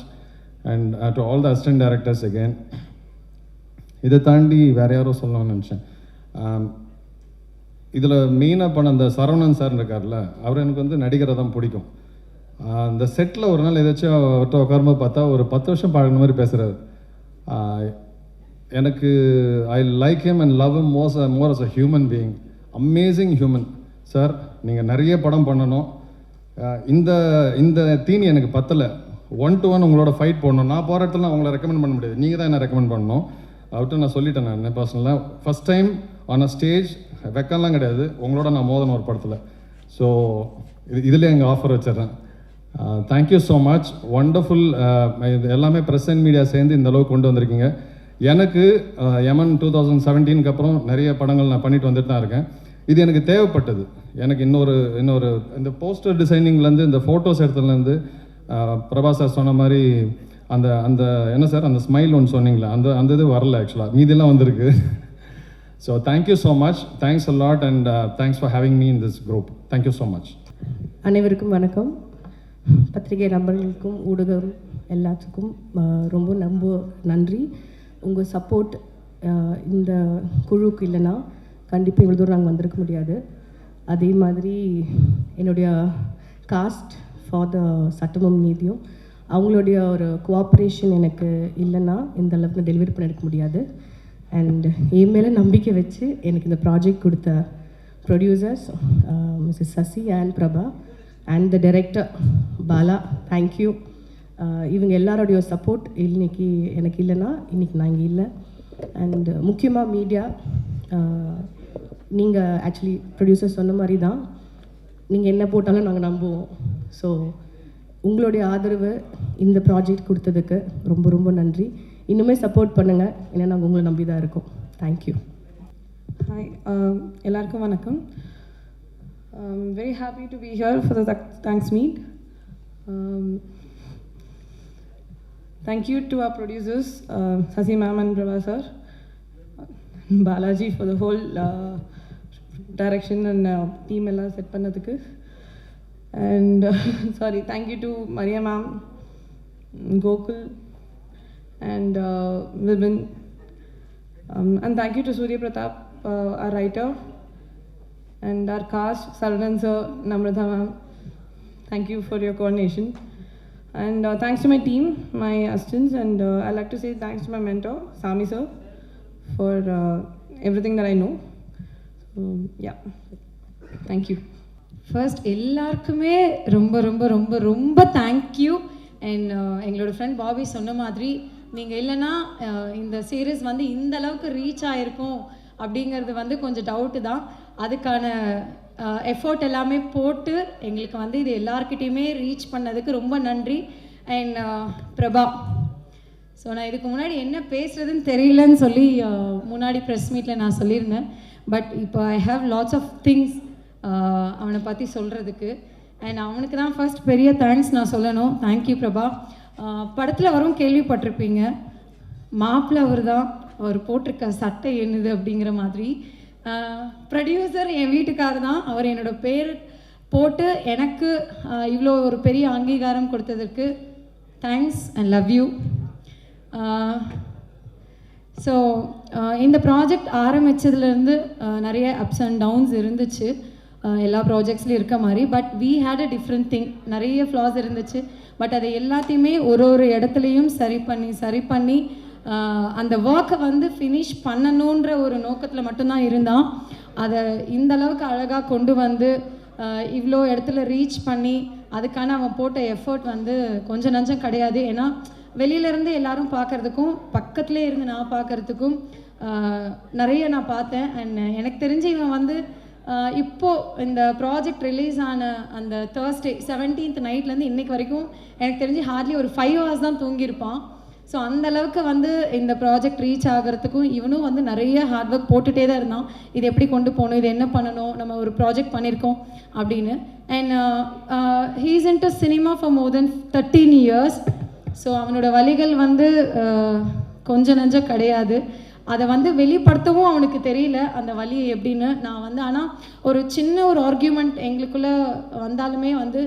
And to all the assistant directors again. இதை தாண்டி வேறு யாரோ சொல்லணும்னு நினச்சேன். இதில் மெயினாக பண்ண அந்த சரவணன் சார் இருக்கார்ல, அவர் எனக்கு வந்து நடிகரை தான் பிடிக்கும். அந்த செட்டில் ஒரு நாள் ஏதாச்சும் அவர்கிட்ட உட்காரும்போது பார்த்தா ஒரு 10 வருஷம் பழகின மாதிரி பேசுகிறாரு. எனக்கு I like him and love him more as a human being. Amazing human sir. நீங்கள் நிறைய படம் பண்ணணும். இந்த தீனி எனக்கு பத்தலை. 1-to-1 உங்களோட ஃபைட் போடணும். நான் போகிற இடத்துல உங்களை ரெக்கமெண்ட் பண்ண முடியாது, நீங்கள் தான் என்ன ரெக்கமெண்ட் பண்ணணும். அவர்கிட்ட நான் சொல்லிட்டேன். நான் பர்சனலாக first time on a stage வெக்கம்லாம் கிடையாது, உங்களோட நான் மோதணும் ஒரு படத்தில். ஸோ இதில் எங்கள் ஆஃபர் வச்சிடுறேன். Thank you so much. ஒண்டர்ஃபுல். இது எல்லாமே ப்ரெஸ் அண்ட் மீடியா சேர்ந்து இந்த அளவுக்கு கொண்டு வந்திருக்கீங்க. எனக்கு யமன் 2017க்கு அப்புறம் நிறைய படங்கள் நான் பண்ணிட்டு வந்துட்டு தான் இருக்கேன். இது எனக்கு தேவைப்பட்டது. எனக்கு இன்னொரு இந்த போஸ்டர் டிசைனிங்லேருந்து இந்த ஃபோட்டோஸ் எடுத்துலேருந்து பிரபாஸ் சார் சொன்ன மாதிரி அந்த அந்த என்ன சார் அந்த ஸ்மைல் ஒன்று சொன்னீங்களா, அந்த இது வரல. ஆக்சுவலாக மீதியெல்லாம் வந்திருக்கு. So thank you so much. Thanks a lot and thanks for having me in this group. Thank you so much. அனைவருக்கும் வணக்கம். பத்திரிகை நண்பர்களுக்கும் ஊடகம் எல்லாத்துக்கும் ரொம்ப நன்றி. உங்கள் சப்போர்ட் இந்த குழுக்கு இல்லைன்னா கண்டிப்பாக இவ்வளோ தூரம் நாங்கள் வந்திருக்க முடியாது. அதே மாதிரி என்னுடைய காஸ்ட் ஃபார் த சட்டமும் நீதியும் அவங்களுடைய ஒரு கோஆப்ரேஷன் எனக்கு இல்லைன்னா இந்த அளவுக்கு டெலிவரி பண்ண எடுக்க முடியாது. அண்ட் என் மேலே நம்பிக்கை வச்சு எனக்கு இந்த ப்ராஜெக்ட் கொடுத்த producers Mrs Sasi and Prabha and the director Bala, thank you. இவங்க எல்லாரோடைய சப்போர்ட் இன்னைக்கு எனக்கு இல்லைன்னா இன்றைக்கி நான் இங்கே இல்லை. அண்ட் முக்கியமாக மீடியா, நீங்கள் ஆக்சுவலி ப்ரொடியூசர் சொன்ன மாதிரி தான், நீங்கள் என்ன போட்டாலும் நாங்கள் நம்புவோம். ஸோ உங்களுடைய ஆதரவு இந்த ப்ராஜெக்ட் கொடுத்ததுக்கு ரொம்ப ரொம்ப நன்றி. இன்னுமே சப்போர்ட் பண்ணுங்கள், ஏன்னா நாங்கள் உங்களை நம்பி தான் இருக்கோம். தேங்க்யூ. ஹாய், எல்லாருக்கும் வணக்கம். Very happy to be here for the thanks meet. Thank you to our producers, Sasi ma'am and Prabha sir, Balaji for the whole direction and team ella set pannadukku. And sorry, thank you to Maria ma'am, Gokul and Vibin. And thank you to Surya Pratap, our writer, and our cast, Saradan sir, Namrata ma'am. Thank you for your coordination. And thanks to my team, my assistants, and I'd like to say thanks to my mentor, Sami sir, for everything that I know. Yeah, thank you. First எல்லாருக்குமே ரொம்ப ரொம்ப ரொம்ப ரொம்ப தேங்க்யூ. அண்ட் எங்களோட ஃப்ரெண்ட் பாபி சொன்ன மாதிரி நீங்கள் இல்லைன்னா இந்த சீரீஸ் வந்து இந்த அளவுக்கு ரீச் ஆகிருக்கும் அப்படிங்கிறது வந்து கொஞ்சம் டவுட்டு தான். அதுக்கான எஃபோர்ட் எல்லாமே போட்டு எங்களுக்கு வந்து இது எல்லாருக்கிட்டையுமே ரீச் பண்ணதுக்கு ரொம்ப நன்றி. அண்ட் பிரபா, ஸோ நான் இதுக்கு முன்னாடி என்ன பேசுகிறதுன்னு தெரியலன்னு சொல்லி முன்னாடி ப்ரெஸ் மீட்டில் நான் சொல்லியிருந்தேன். பட் இப்போ I have lots of things அவனை பற்றி சொல்கிறதுக்கு. அண்ட் அவனுக்கு தான் ஃபர்ஸ்ட் பெரிய தேங்க்ஸ் நான் சொல்லணும். தேங்க்யூ பிரபா. படத்தில் வரும் கேள்விப்பட்டிருப்பீங்க, மாப்பிள்ளை அவர் தான், அவர் போட்டிருக்க சட்டை என்னது அப்படிங்கிற மாதிரி. ப்ரொடியூசர் என் வீட்டுக்காரர் தான், அவர் என்னோடய பேர் போட்டு எனக்கு இவ்வளோ ஒரு பெரிய அங்கீகாரம் கொடுத்ததற்கு thanks and love you. So இந்த ப்ராஜெக்ட் ஆரம்பித்ததுலேருந்து நிறைய அப்ஸ் அண்ட் டவுன்ஸ் இருந்துச்சு, எல்லா ப்ராஜெக்ட்ஸ்லையும் இருக்க மாதிரி. But we had a different thing. நிறைய ஃப்ளாஸ் இருந்துச்சு, பட் அதை எல்லாத்தையுமே ஒரு இடத்துலையும் சரி பண்ணி அந்த ஒர்க்கை வந்து ஃபினிஷ் பண்ணணுன்ற ஒரு நோக்கத்தில் மட்டும்தான் இருந்தான். அதை இந்த அளவுக்கு அழகாக கொண்டு வந்து இவ்வளோ இடத்துல ரீச் பண்ணி அதுக்கான அவன் போட்ட எஃபர்ட் வந்து கொஞ்சம் நஞ்சம் கிடையாது. ஏன்னா வெளியிலேருந்து எல்லாரும் பார்க்குறதுக்கும் பக்கத்துலேயே இருந்து நான் பார்க்குறதுக்கும் நிறைய நான் பார்த்தேன். அண்ட் எனக்கு தெரிஞ்சு இவன் வந்து இப்போது இந்த ப்ராஜெக்ட் ரிலீஸ் ஆன அந்த Thursday 17th நைட்லேருந்து இன்றைக்கு வரைக்கும் எனக்கு தெரிஞ்சு ஹார்ட்லி ஒரு 5 hours தான் தூங்கியிருப்பான். ஸோ அந்தளவுக்கு வந்து இந்த ப்ராஜெக்ட் ரீச் ஆகிறதுக்கும் இவனும் வந்து நிறைய ஹார்ட் ஒர்க் போட்டுகிட்டே தான் இருந்தான். இது எப்படி கொண்டு போகணும், இது என்ன பண்ணணும், நம்ம ஒரு ப்ராஜெக்ட் பண்ணியிருக்கோம் அப்படின்னு. And he's into cinema for more then 13 years. So அவனோட வழிகள் வந்து கொஞ்சம் நஞ்சம் கிடையாது. அதை வந்து வெளிப்படுத்தவும் அவனுக்கு தெரியல அந்த வழி எப்படின்னு. நான் வந்து ஆனால் ஒரு சின்ன ஒரு ஆர்கியூமெண்ட் எங்களுக்குள்ளே வந்தாலுமே வந்து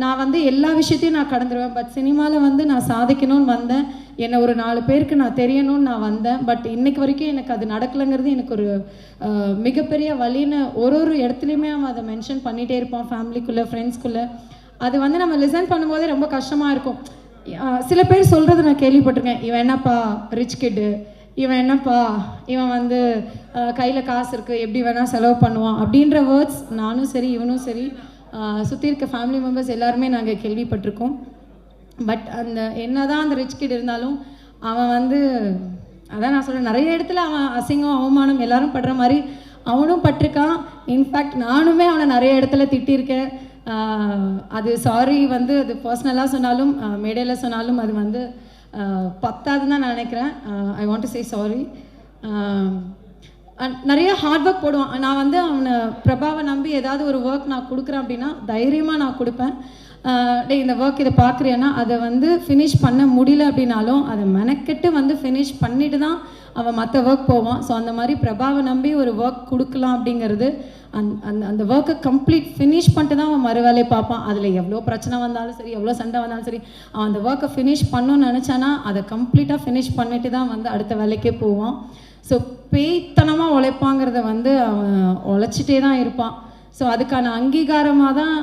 நான் வந்து எல்லா விஷயத்தையும் நான் கடந்துருவேன். பட் சினிமாவில் வந்து நான் சாதிக்கணும்னு வந்தேன், என்னை ஒரு 4 பேருக்கு நான் தெரியணும்னு நான் வந்தேன். பட் இன்றைக்கு வரைக்கும் எனக்கு அது நடக்கலைங்கிறது எனக்கு ஒரு மிகப்பெரிய வழின்னு ஒரு இடத்துலையுமே அவன் அதை மென்ஷன் பண்ணிகிட்டே இருப்பான், ஃபேமிலிக்குள்ளே, ஃப்ரெண்ட்ஸ்குள்ளே. அது வந்து நம்ம லிசன் பண்ணும்போதே ரொம்ப கஷ்டமாக இருக்கும். சில பேர் சொல்கிறது நான் கேள்விப்பட்டிருக்கேன், இவன் என்னப்பா ரிச் கிட்டு, இவன் என்னப்பா இவன் வந்து கையில் காசு இருக்குது எப்படி வேணால் செலவு பண்ணுவான் அப்படின்ற வேர்ட்ஸ் நானும் சரி இவனும் சரி சுற்றி இருக்க ஃபேமிலி மெம்பர்ஸ் எல்லாருமே நாங்கள் கேள்விப்பட்டிருக்கோம். பட் அந்த என்ன தான் அந்த ரிச் கிட் இருந்தாலும் அவன் வந்து அதான் நான் சொல்கிறேன், நிறைய இடத்துல அவன் அசிங்கம் அவமானம் எல்லாரும் படுற மாதிரி அவனும் பட்டிருக்கான். இன்ஃபேக்ட் நானுமே அவனை நிறைய இடத்துல திட்டியிருக்கேன். அது சாரி வந்து அது பர்சனலாக சொன்னாலும் மேடையில் சொன்னாலும் அது வந்து பத்தாதுன்னு தான் நான் நினைக்கிறேன். ஐ வாண்ட் டு சே சாரி. நிறைய ஹார்ட் ஒர்க் போடுவான். நான் வந்து அவனை பிரபாவை நம்பி ஏதாவது ஒரு ஒர்க் நான் கொடுக்குறேன் அப்படின்னா தைரியமாக நான் கொடுப்பேன். இந்த ஒர்க் இதை பார்க்குறியானா அதை வந்து ஃபினிஷ் பண்ண முடியல அப்படின்னாலும் அதை மெனக்கெட்டு வந்து ஃபினிஷ் பண்ணிட்டு தான் அவன் மற்ற ஒர்க் போவான். ஸோ அந்த மாதிரி பிரபாவை நம்பி ஒரு ஒர்க் கொடுக்கலாம் அப்படிங்கிறது அந்த ஒர்க்கை கம்ப்ளீட் ஃபினிஷ் பண்ணிட்டு தான் அவன் மறு வேலையை பார்ப்பான். அதில் எவ்வளோ பிரச்சனை வந்தாலும் சரி, எவ்வளோ சண்டை வந்தாலும் சரி, அவன் அந்த ஒர்க்கை ஃபினிஷ் பண்ணணும்னு நினச்சானா அதை கம்ப்ளீட்டாக ஃபினிஷ் பண்ணிட்டு தான் வந்து அடுத்த வேலைக்கே போவான். ஸோ பேய்த்தனமாக உழைப்பாங்கிறத வந்து அவன் உழைச்சிட்டே தான் இருப்பான். ஸோ அதுக்கான அங்கீகாரமாக தான்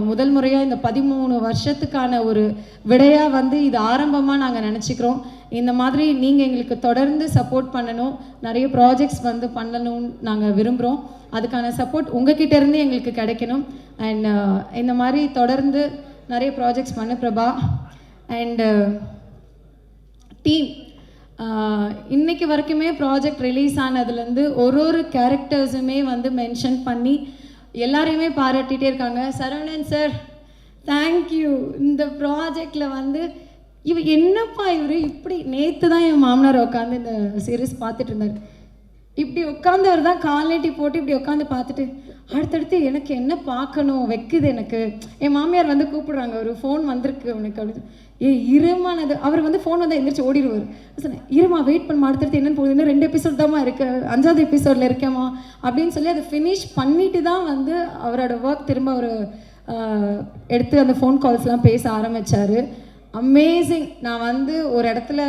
முதல் முறையாக இந்த 13 வருஷத்துக்கான ஒரு விடையாக வந்து இது ஆரம்பமாக நாங்கள் நினச்சிக்கிறோம். இந்த மாதிரி நீங்கள் எங்களுக்கு தொடர்ந்து சப்போர்ட் பண்ணணும், நிறைய ப்ராஜெக்ட்ஸ் வந்து பண்ணணும்னு நாங்கள் விரும்புகிறோம். அதுக்கான சப்போர்ட் உங்ககிட்ட இருந்து எங்களுக்கு கிடைக்கணும். அண்ட் இந்த மாதிரி தொடர்ந்து நிறைய ப்ராஜெக்ட்ஸ் பண்ண பிரபா. அண்டு டீம் இன்னைக்கு வரைக்குமே ப்ராஜெக்ட் ரிலீஸ் ஆனதுலேருந்து ஒரு கேரக்டர்ஸுமே வந்து மென்ஷன் பண்ணி எல்லாரையுமே பாராட்டிகிட்டே இருக்காங்க. Saravanan sir thank you. இந்த ப்ராஜெக்டில் வந்து என்னப்பா இவர் இப்படி, நேற்று தான் என் மாமனார் உட்காந்து இந்த சீரீஸ் பார்த்துட்டு இருந்தார். இப்படி உட்காந்தவர் தான் கால்நீட்டி போட்டு இப்படி உட்காந்து பார்த்துட்டு அடுத்தடுத்து எனக்கு என்ன பார்க்கணும் வைக்குது எனக்கு. என் மாமியார் வந்து கூப்பிடுறாங்க, ஒரு ஃபோன் வந்திருக்கு உனக்கு அப்படின்னு. இருமானது அவர் வந்து ஃபோன் வந்து எந்திரிச்சு ஓடிடுவார். சொன்னேன் இருமா வெயிட் பண்ண, அடுத்தடுத்து என்னென்னு போகுது, இன்னும் 2 எபிசோட் தான்மா இருக்கு, 5வது எபிசோடில் இருக்கேம்மா அப்படின்னு சொல்லி அதை ஃபினிஷ் பண்ணிட்டு தான் வந்து அவரோட ஒர்க் திரும்ப ஒரு எடுத்து அந்த ஃபோன் கால்ஸ்லாம் பேச ஆரம்பித்தார். அமேசிங். நான் வந்து ஒரு இடத்துல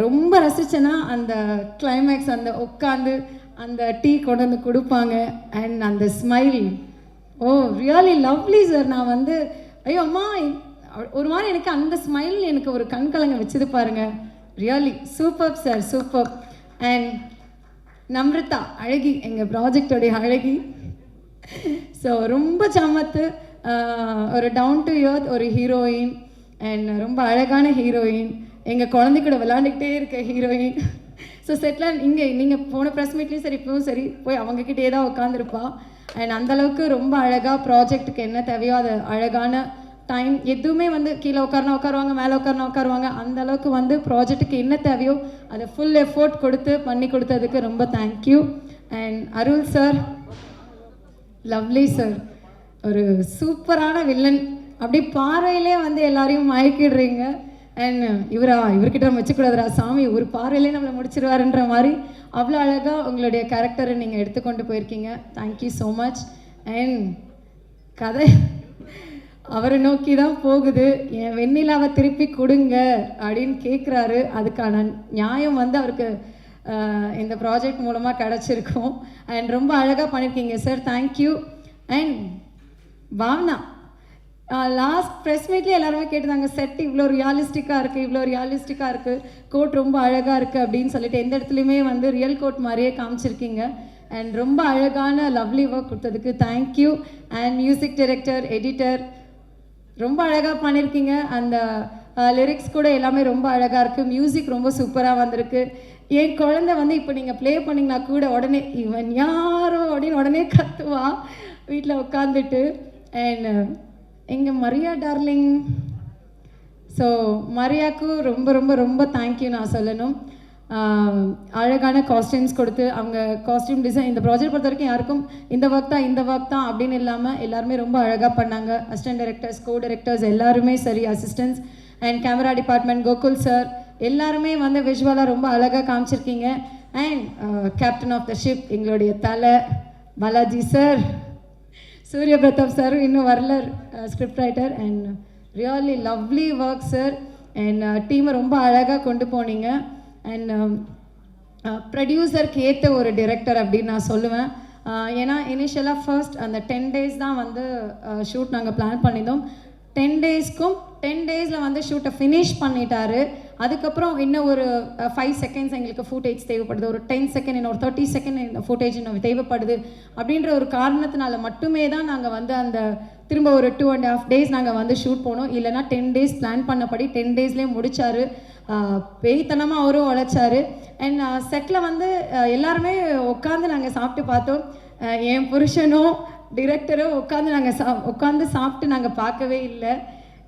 ரொம்ப ரசித்தேன்னா அந்த கிளைமேக்ஸ், அந்த உட்காந்து அந்த டீ கொண்டு வந்து கொடுப்பாங்க அண்ட் அந்த ஸ்மைல், ஓ ரியலி லவ்லி சார். நான் வந்து ஐயோ அம்மா ஒரு மாதிரி எனக்கு அந்த ஸ்மைல் எனக்கு ஒரு கண்கலங்க வச்சது பாருங்க. Really super sir, super. And Namrata அழகி, எங்கள் ப்ராஜெக்டோடைய அழகி. ஸோ ரொம்ப சமத்து, ஒரு டவுன் டு எர்த் ஒரு ஹீரோயின் அண்ட் ரொம்ப அழகான ஹீரோயின், எங்கள் குழந்தை கூட விளாண்டுக்கிட்டே இருக்க ஹீரோயின். ஸோ செட்டில் இங்கே நீங்கள் போன ப்ரெஸ் மீட்லேயும் சரி இப்பவும் சரி போய் அவங்கக்கிட்டே தான் உட்காந்துருப்பா. அண்ட் அந்தளவுக்கு ரொம்ப அழகாக ப்ராஜெக்ட்டுக்கு என்ன தேவையோ அது அழகான டைம் எதுவுமே வந்து கீழே உட்காருவாங்க, மேலே உட்காருவாங்க, அந்தளவுக்கு வந்து ப்ராஜெக்ட்டுக்கு என்ன தேவையோ அதை ஃபுல் எஃபோர்ட் கொடுத்து பண்ணி கொடுத்ததுக்கு ரொம்ப thank you. And Arul sir lovely sir, ஒரு சூப்பரான வில்லன். அப்படி பார்வையிலே வந்து எல்லாரையும் மயக்கிடுறீங்க. அண்ட் இவர்கிட்ட நம்ம வச்சுக்கூடாதுரா சாமி, ஒரு பார்வையிலே நம்மளை முடிச்சிருவாருன்ற மாதிரி அவ்வளோ அழகாக உங்களுடைய கேரக்டரை நீங்கள் எடுத்துக்கொண்டு போயிருக்கீங்க. Thank you so much. அண்ட் கதை அவரை நோக்கி தான் போகுது. என் வெண்ணிலாவை திருப்பி கொடுங்க அப்படின்னு கேட்குறாரு. அதுக்கான நியாயம் வந்து அவருக்கு இந்த ப்ராஜெக்ட் மூலமாக கிடச்சிருக்கும். அண்ட் ரொம்ப அழகாக பண்ணியிருக்கீங்க sir, thank you. And Bhavana last press மீட்லேயே எல்லாருமே கேட்டுதாங்க, செட் இவ்வளோ ரியாலிஸ்டிக்காக இருக்குது, கோட் ரொம்ப அழகாக இருக்குது அப்படின்னு சொல்லிட்டு எந்த இடத்துலையுமே வந்து ரியல் கோட் மாதிரியே காமிச்சிருக்கீங்க. அண்ட் ரொம்ப அழகான லவ்லி ஒர்க் கொடுத்ததுக்கு thank you. And music director, editor ரொம்ப அழகாக பண்ணியிருக்கீங்க. அந்த லிரிக்ஸ் கூட எல்லாமே ரொம்ப அழகாக இருக்குது. மியூசிக் ரொம்ப சூப்பராக வந்திருக்கு. என் குழந்தை வந்து இப்போ நீங்கள் ப்ளே பண்ணிங்கன்னா கூட உடனே இவன் யாரோ அப்படின்னு உடனே கத்துவா வீட்டில் உட்காந்துட்டு. அண்ட் எங்கள் மரியா டார்லிங், ஸோ மரியாவுக்கு ரொம்ப ரொம்ப ரொம்ப தேங்க்யூ நான் சொல்லணும். அழகான காஸ்டியூம்ஸ் கொடுத்து அவங்க காஸ்டியூம் டிசைன் இந்த ப்ராஜெக்ட் பொறுத்த வரைக்கும் யாருக்கும் இந்த ஒர்க் தான் அப்படின்னு இல்லாமல் எல்லாருமே ரொம்ப அழகாக பண்ணாங்க. அசிஸ்டன்ட் டைரக்டர்ஸ், கோ டைரக்டர்ஸ் எல்லாருமே சரி, assistants and camera department, Gokul sir எல்லாருமே வந்து விஷுவலாக ரொம்ப அழகாக காமிச்சிருக்கீங்க. And captain of the ship எங்களுடைய தலை பாலாஜி சார், சூரிய பிரதாப் சார் இன்னும் வரல, script writer. And really lovely work sir. And டீமை ரொம்ப அழகாக கொண்டு போனீங்க. அண்ட் ப்ரொடியூசருக்கு ஏற்ற ஒரு டிரெக்டர் அப்படின்னு நான் சொல்லுவேன். ஏன்னா இனிஷியலாக ஃபர்ஸ்ட் அந்த 10 days தான் வந்து ஷூட் நாங்கள் பிளான் பண்ணியிருந்தோம். 10 days வந்து ஷூட்டை ஃபினிஷ் பண்ணிட்டாரு. அதுக்கப்புறம் இன்னும் ஒரு 5 seconds எங்களுக்கு ஃபுட்டேஜ் தேவைப்படுது, ஒரு 10 seconds, இன்னும் ஒரு 30 seconds இந்த ஃபுட்டேஜ் இன்னும் தேவைப்படுது அப்படின்ற ஒரு காரணத்தினால மட்டுமே தான் நாங்கள் வந்து அந்த திரும்ப ஒரு 2.5 days நாங்கள் வந்து ஷூட் போனோம். இல்லைனா 10 days பிளான் பண்ணபடி 10 daysலேயே முடித்தார். பேய்த்தனமாக அவரும் உழைச்சார். அண்ட் செட்டில் வந்து எல்லாருமே உட்காந்து நாங்கள் சாப்பிட்டு பார்த்தோம். என் புருஷனும் டிரெக்டரும் உட்காந்து சாப்பிட்டு நாங்கள் பார்க்கவே இல்லை.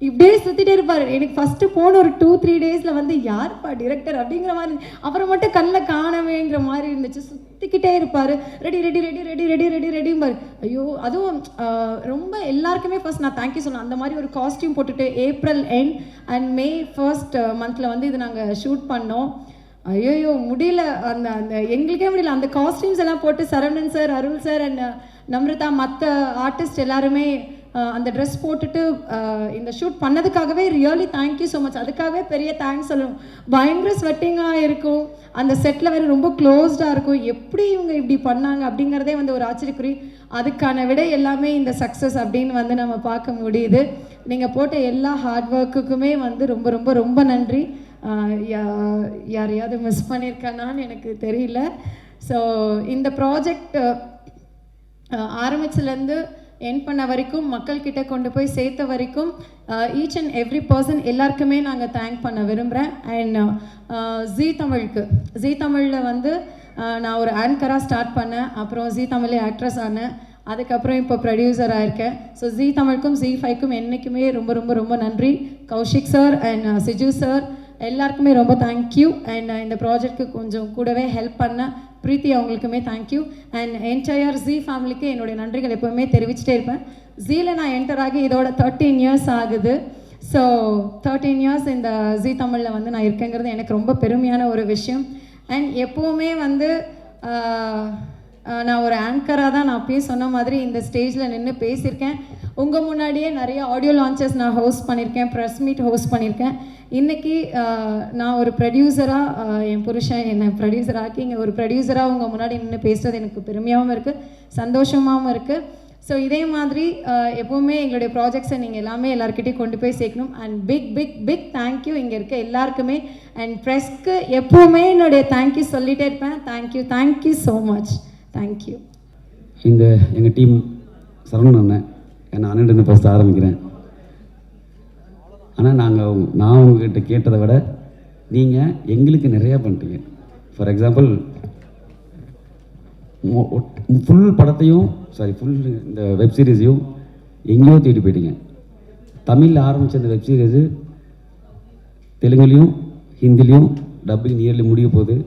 இப்படியே சுற்றிட்டே இருப்பார். எனக்கு ஃபஸ்ட்டு போன ஒரு 2-3 daysல வந்து யார்ப்பா டிரெக்டர் அப்படிங்கிற மாதிரி, அவரை மட்டும் கண்ணில் காணவேங்கிற மாதிரி இருந்துச்சு. சுற்றிக்கிட்டே இருப்பார், ready ready ready ready ready ready ரெடிம்பார். ஐயோ, அதுவும் ரொம்ப எல்லாருக்குமே ஃபர்ஸ்ட் நான் தேங்க்யூ சொல்லணும். அந்த மாதிரி ஒரு காஸ்டியூம் போட்டுட்டு April end and May 1st month வந்து இது நாங்கள் ஷூட் பண்ணோம். ஐயோ முடியல, அந்த அந்த எங்களுக்கே முடியல. அந்த காஸ்டியூம்ஸ் எல்லாம் போட்டு Saravanan sir, Arul sir and Namrata மற்ற ஆர்டிஸ்ட் எல்லாருமே அந்த ட்ரெஸ் போட்டுட்டு இந்த ஷூட் பண்ணதுக்காகவே ரியலி தேங்க்யூ ஸோ மச். அதுக்காகவே பெரிய தேங்க்ஸ் சொல்லணும். பயங்கர ஸ்வெட்டிங்காக இருக்கும், அந்த செட்டில் வேறு ரொம்ப க்ளோஸ்டாக இருக்கும். எப்படி இவங்க இப்படி பண்ணாங்க அப்படிங்கிறதே வந்து ஒரு ஆச்சரியக்குறி. அதுக்கான விடை எல்லாமே இந்த சக்ஸஸ் அப்படின்னு வந்து நம்ம பார்க்க முடியுது. நீங்கள் போட்ட எல்லா ஹார்ட் ஒர்க்குக்குமே வந்து ரொம்ப ரொம்ப ரொம்ப நன்றி. யாரையாவது மிஸ் பண்ணியிருக்கானான்னு எனக்கு தெரியல. ஸோ இந்த ப்ராஜெக்ட் ஆரம்பிச்சிலேருந்து என் பண்ண வரைக்கும், மக்கள்கிட்ட கொண்டு போய் சேர்த்த வரைக்கும் ஈச் அண்ட் எவ்ரி பர்சன் எல்லாருக்குமே நாங்கள் தேங்க் பண்ண விரும்புகிறேன். அண்ட் ஜீ தமிழில் வந்து நான் ஒரு ஆங்கராக ஸ்டார்ட் பண்ணேன், அப்புறம் ஜீ தமிழே ஆக்ட்ரஸ் ஆனேன், அதுக்கப்புறம் இப்போ ப்ரொடியூசராக இருக்கேன். ஸோ ஜீ தமிழுக்கும் ஜீ5க்கும் என்றைக்குமே ரொம்ப ரொம்ப ரொம்ப நன்றி. கௌஷிக் சார் அண்ட் சிஜு சார் எல்லாருக்குமே ரொம்ப தேங்க்யூ. அண்ட் இந்த ப்ராஜெக்ட்க்கு கொஞ்சம் கூடவே ஹெல்ப் பண்ண ப்ரீத்தி அவங்களுக்குமே தேங்க்யூ. அண்ட் என்டையர் ஜீ ஃபேமிலிக்கு என்னுடைய நன்றிகள் எப்போவுமே தெரிவிச்சிட்டே இருப்பேன். ஜீல நான் என்டர் ஆகி இதோட 13 இயர்ஸ் ஆகுது. ஸோ 13 இயர்ஸ் இந்த ஜீ தமிழில் வந்து நான் இருக்கேங்கிறது எனக்கு ரொம்ப பெருமையான ஒரு விஷயம். அண்ட் எப்போவுமே வந்து நான் ஒரு ஆங்கராக தான் நான் அப்பயே சொன்ன மாதிரி இந்த ஸ்டேஜில் நின்று பேசியிருக்கேன். உங்கள் முன்னாடியே நிறைய ஆடியோ லான்ச்சஸ் நான் ஹோஸ்ட் பண்ணியிருக்கேன், ப்ரெஸ் மீட் ஹோஸ்ட் பண்ணியிருக்கேன். இன்றைக்கி நான் ஒரு ப்ரொடியூசராக, என் புருஷன் என்னை ப்ரொடியூசர் ஆக்கி இங்கே ஒரு ப்ரொடியூசராக உங்கள் முன்னாடி நின்று பேசுகிறது எனக்கு பெருமையாகவும் இருக்குது, சந்தோஷமாகவும் இருக்குது. ஸோ இதே மாதிரி எப்போவுமே எங்களுடைய ப்ராஜெக்ட்ஸை நீங்கள் எல்லாமே எல்லாருக்கிட்டையும் கொண்டு போய் சேர்க்கணும். And big big big thank you இங்கே இருக்க எல்லாருக்குமே. அண்ட் ப்ரெஸ்க்கு எப்போவுமே என்னுடைய தேங்க்யூ சொல்லிகிட்டே இருப்பேன். Thank you so much. தேங்க்யூ. எங்கள் டீம் சரவணன் அண்ணன், நான் அண்ணன் ஃபஸ்ட்டு ஆரம்பிக்கிறேன். ஆனால் நான் உங்ககிட்ட கேட்டதை விட நீங்கள் எங்களுக்கு நிறையா பண்ணிட்டீங்க. ஃபார் எக்ஸாம்பிள் ஃபுல் படத்தையும் ஃபுல் இந்த வெப் சீரிஸையும் எங்கேயோ தேடி போயிட்டீங்க. தமிழில் ஆரம்பித்த இந்த வெப் சீரிஸு தெலுங்குலேயும் ஹிந்திலையும் டப்பிங் நியர்லி முடிய போகுது.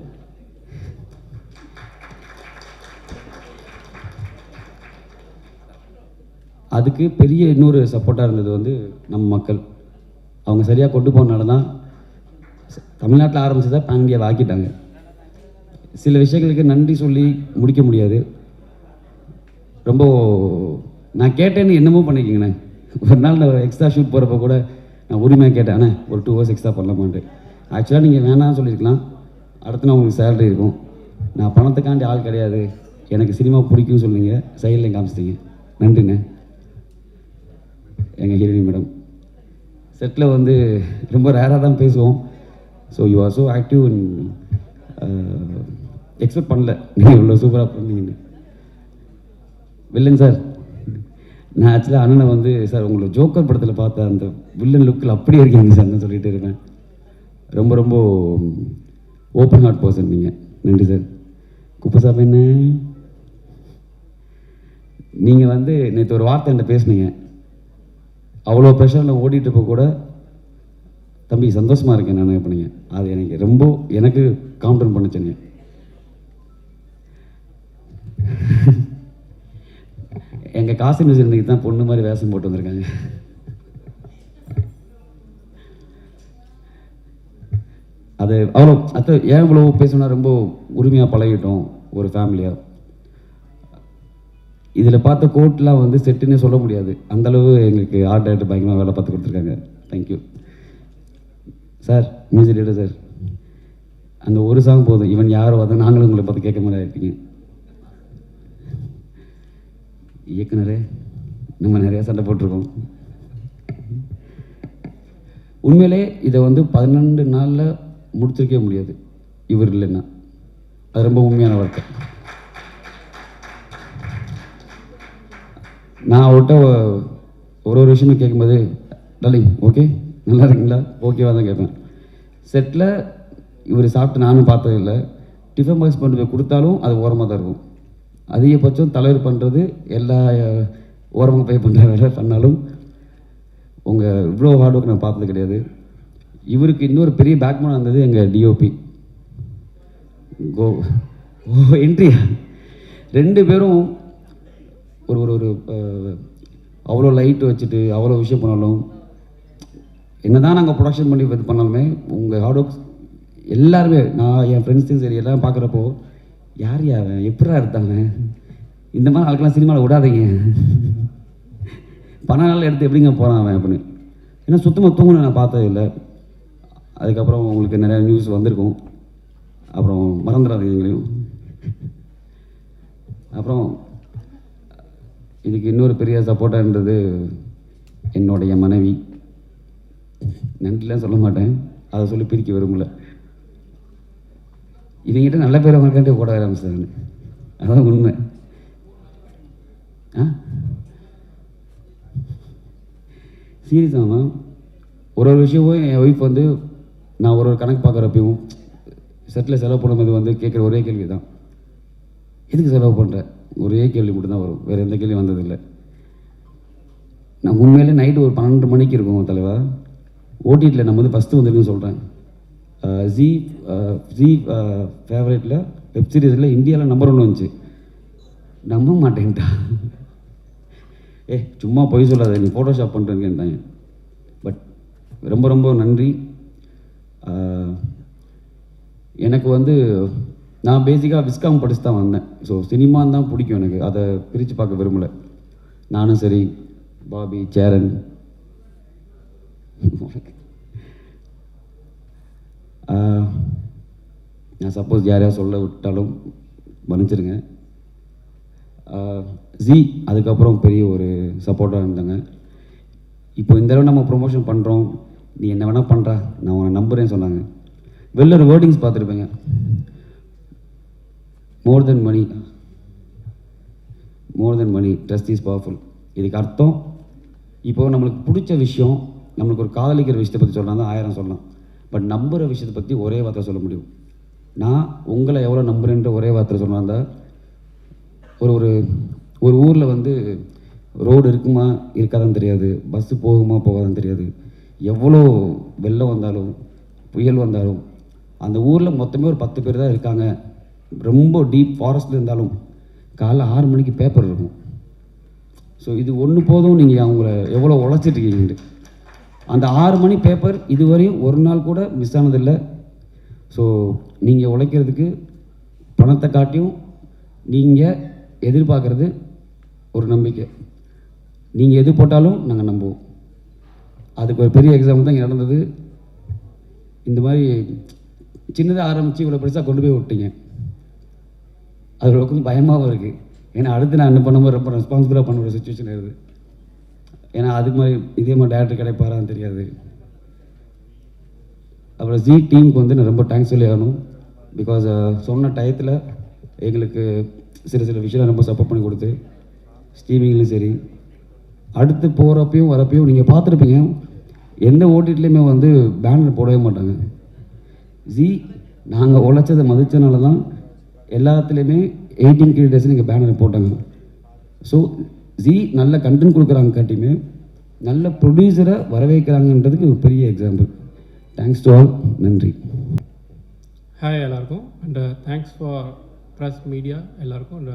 அதுக்கு பெரிய இன்னொரு சப்போர்ட்டாக இருந்தது வந்து நம்ம மக்கள். அவங்க சரியாக கொண்டு போனனால தான் தமிழ்நாட்டில் ஆரம்பிச்சதை பேன் இண்டியாவை ஆக்கிட்டாங்க. சில விஷயங்களுக்கு நன்றி சொல்லி முடிக்க முடியாது. ரொம்ப நான் கேட்டேன்னு என்னமோ பண்ணிக்கிங்கண்ணே. ஒரு நாள் நான் எக்ஸ்ட்ரா ஷூட் போகிறப்ப கூட நான் உரிமையாக கேட்டேன், அண்ணே ஒரு 2 hours எக்ஸ்ட்ரா பண்ணலாமான்ட்டு. ஆக்சுவலாக நீங்கள் வேணாம்னு சொல்லியிருக்கலாம், அடுத்து நான் உங்களுக்கு சேலரி இருக்கும். நான் பணத்துக்காண்டி ஆள் கிடையாது, எனக்கு சினிமா பிடிக்கும்னு சொல்லுங்க, சைடில் காமிச்சிட்டீங்க. நன்றிண்ணே. எங்கள் ஹீரோயின் மேடம் செட்டில் வந்து ரொம்ப ரேராக தான் பேசுவோம். So you are so active and expect பண்ணல நீங்கள் இவ்வளோ சூப்பராக பண்ணீங்கன்னு. வில்லன் சார், நான் ஆக்சுவலாக அண்ணனை வந்து சார் உங்களை ஜோக்கர் படத்தில் பார்த்த அந்த வில்லன் லுக்கில் அப்படியே இருக்கீங்க சார் நான் சொல்லிகிட்டே இருப்பேன். ரொம்ப ரொம்ப ஓப்பன் ஹார்ட் பர்சன் நீங்கள். நன்றி சார். குப்பசாமி என்ன, நீங்கள் வந்து நேற்று ஒரு வார்த்தை என்கிட்ட பேசுனீங்க. அவ்வளோ ப்ரெஷரில் ஓடிட்டு இருப்ப கூட தம்பி சந்தோஷமாக இருக்கேன் நான் பண்ணீங்க. அது எனக்கு ரொம்ப காம்ப்ளமெண்ட் பண்ணிச்சேங்க. எங்கள் காசி மியூசிக் இன்றைக்கி தான் பொண்ணு மாதிரி வேஷம் போட்டு வந்திருக்காங்க. அது ஏன் இவ்வளோ பேசணும்னா ரொம்ப உரிமையாக பழகிட்டோம் ஒரு ஃபேமிலியாக. இதில் பார்த்த கோட்லாம் வந்து செட்டுன்னே சொல்ல முடியாது, அந்தளவு எங்களுக்கு ஆர்ட் டைரக்டர் பயங்கரமாக வேலை பார்த்து கொடுத்துருக்காங்க. Thank you sir. Music director sir, அந்த ஒரு சாங் போதும், இவன் யாரோ அதை நாங்களும் உங்களை பார்த்து கேட்க மாதிரி ஆகிருப்பீங்க. இயக்குனரே, நம்ம நிறையா சண்டை போட்டிருக்கோம். உண்மையிலே இதை வந்து 12 நாளில் முடிச்சிருக்கவே முடியாது இவர் இல்லைன்னா. அது ரொம்ப உண்மையான வார்த்தை. நான் அவர்கிட்ட ஒரு விஷயமும் கேட்கும்போது, டார்லிங் ஓகே நல்லா இருக்குங்களா, ஓகேவா தான் கேட்பேன். செட்டில் இவர் சாப்பிட்டு நானும் பார்த்தது இல்லை. டிஃபன் பாக்ஸ் கொண்டு போய் கொடுத்தாலும் அது ஓரமாக தான் இருக்கும். அதிகபட்சம் தலைவர் பண்ணுறது எல்லா ஓரமாக போய் பண்ணுற வேலை பண்ணாலும் உங்கள் இவ்வளோ ஹார்ட் ஒர்க் நான் பார்த்தது கிடையாது. இவருக்கு இன்னொரு பெரிய பேக்போனாக இருந்தது எங்கள் டிஓபி என்ட்ரி. 2 பேரும் ஒரு ஒரு அவ்வளோ லைட் வச்சுட்டு அவ்வளோ விஷயம் பண்ணாலும், என்ன தான் நாங்கள் ப்ரொடக்ஷன் பண்ணி இது பண்ணாலுமே உங்கள் ஹார்ட் ஒர்க் எல்லாருமே, நான் என் ஃப்ரெண்ட்ஸும் சரி எல்லாம் பார்க்குறப்போ யார் எப்படா எடுத்தாங்க, இந்த மாதிரி ஆளுக்கெல்லாம் சினிமாவில் விடாதீங்க, 12 எடுத்து எப்படிங்க போகிறான் அவன் அப்படின்னு. ஏன்னா சுத்தமாக தூங்கணும் நான் பார்த்தது இல்லை. அதுக்கப்புறம் உங்களுக்கு நிறையா நியூஸ் வந்திருக்கும், அப்புறம் மறந்துடாதீங்க எங்களையும். அப்புறம் இதுக்கு இன்னொரு பெரிய சப்போர்ட்டாக என்னுடைய மனைவி. நன்றிலாம் சொல்ல மாட்டேன், அதை சொல்லி பிரிக்க விரும்பல. இவங்கிட்ட நல்ல பேர் அவங்களுக்காண்டி போட ஆரம்பிச்சாங்க, அதான் உண்மை. சீரியஸாக ஒரு விஷயமும் என் ஒய்ஃப் நான் ஒரு கணக்கு பார்க்குறப்பையும் செட்டில் செலவு பண்ணும்போது கேட்குற ஒரே கேள்வி தான், எதுக்கு செலவு பண்ணுறேன்? ஒரே கேள்வி மட்டும்தான் வரும், வேறு எந்த கேள்வி வந்ததில்லை. நான் உண்மையிலே நைட்டு ஒரு 12 மணிக்கு இருக்கும் தலைவா, ஓடிடியில் நம்ம ஃபஸ்ட்டு வந்துருக்குன்னு சொல்கிறேன். ஜி ஃபேவரேட்டில் வெப்சீரிஸில் இந்தியாவில் நம்பர் 1 வந்துச்சு. நம்ப மாட்டேன்ட்டா. சும்மா பொய் சொல்லாத, நீ ஃபோட்டோஷாப் பண்ணுறேன்ட்டாங்க. பட் ரொம்ப ரொம்ப நன்றி. எனக்கு நான் பேசிக்காக விஸ்காம் படிச்சு தான் வந்தேன். ஸோ சினிமான்னு தான் பிடிக்கும் எனக்கு, அதை பிரித்து பார்க்க விரும்பலை. நானும் சரி, பாபி, சேரன், நான் சப்போஸ் யாரையா சொல்ல விட்டாலும் மன்னிச்சிருங்க. ஜி அதுக்கப்புறம் பெரிய ஒரு சப்போர்ட்டாக இருந்தாங்க. இப்போ இந்த தடவை நம்ம ப்ரொமோஷன் பண்ணுறோம், நீ என்ன வேணால் பண்ணுறா, நான் உன்னை நம்புகிறேன்னு சொன்னாங்க. வெளில ஒரு வேர்டிங்ஸ் பார்த்துருப்பேங்க, more than money trust is powerful. இதுக்கு அர்த்தம் இப்போது நம்மளுக்கு பிடிச்ச விஷயம், நம்மளுக்கு ஒரு காதலிக்கிற விஷயத்தை பற்றி சொல்லலாம் தான் 1000 சொல்லலாம். பட் நம்புகிற விஷயத்தை பற்றி ஒரே வார்த்தை சொல்ல முடியும். நான் உங்களை எவ்வளோ நம்புகிறேன்ற ஒரே வார்த்தை சொல்லலாம் தான். ஒரு ஊரில் ரோடு இருக்குமா இருக்காதான்னு தெரியாது, பஸ்ஸு போகுமா போகாதான்னு தெரியாது. எவ்வளோ வெள்ளம் வந்தாலும் புயல் வந்தாலும் அந்த ஊரில் மொத்தமே ஒரு 10 பேர் தான் இருக்காங்க. ரொம்ப டீப் ஃபாரஸ்ட்டில் இருந்தாலும் காலைல 6 மணிக்கு பேப்பர் இருக்கும். ஸோ இது ஒன்று போதும், நீங்கள் அவங்கள எவ்வளோ உழைச்சிட்ருக்கீங்க. அந்த 6 மணி பேப்பர் இதுவரையும் ஒரு நாள் கூட மிஸ் ஆனதில்லை. ஸோ நீங்கள் உழைக்கிறதுக்கு பணத்தை காட்டியும் நீங்கள் எதிர்பார்க்குறது ஒரு நம்பிக்கை. நீங்கள் எது போட்டாலும் நாங்கள் நம்புவோம். அதுக்கு ஒரு பெரிய எக்ஸாம்பிள் தான் இங்கே நடந்தது. இந்த மாதிரி சின்னதாக ஆரம்பித்து இவ்வளோ பெருசாக கொண்டு போய் விட்டீங்க. அது கொஞ்சம் பயமாகவும் இருக்குது. ஏன்னா அடுத்து நான் என்ன பண்ணும்போது ரொம்ப ரெஸ்பான்சிபிளாக பண்ண ஒரு சுச்சுவேஷன் இருக்குது. ஏன்னா அதுக்கு மாதிரி இதே மாதிரி டேரக்டர் கிடைப்பாரான்னு தெரியாது. அப்புறம் ஜி டீமுக்கு நான் ரொம்ப தேங்க்ஸ் சொல்லி ஆகணும். பிகாஸ் சொன்ன டயத்தில் எங்களுக்கு சில விஷயம் ரொம்ப சப்போர்ட் பண்ணி கொடுத்து, ஸ்ட்ரீமிங்லேயும் சரி, அடுத்து போகிறப்பையும் வரப்பையும் நீங்கள் பார்த்துருப்பீங்க, எந்த ஓடிடிலையுமே பேனர் போடவே மாட்டாங்க. ஜி நாங்கள் உழைச்சதை மதித்தனால தான் எல்லாத்துலேயுமே 18 கிரியேட்டர்ஸ் நீங்கள் பேனர் போட்டாங்க. ஸோ ஜி நல்ல கண்டென்ட் கொடுக்குறாங்க காட்டியுமே நல்ல ப்ரொடியூசரை வரவேற்கிறாங்கன்றதுக்கு ஒரு பெரிய எக்ஸாம்பிள். Thanks to all. நன்றி. ஹாய் எல்லாருக்கும். And thanks for press media எல்லாருக்கும். அண்ட்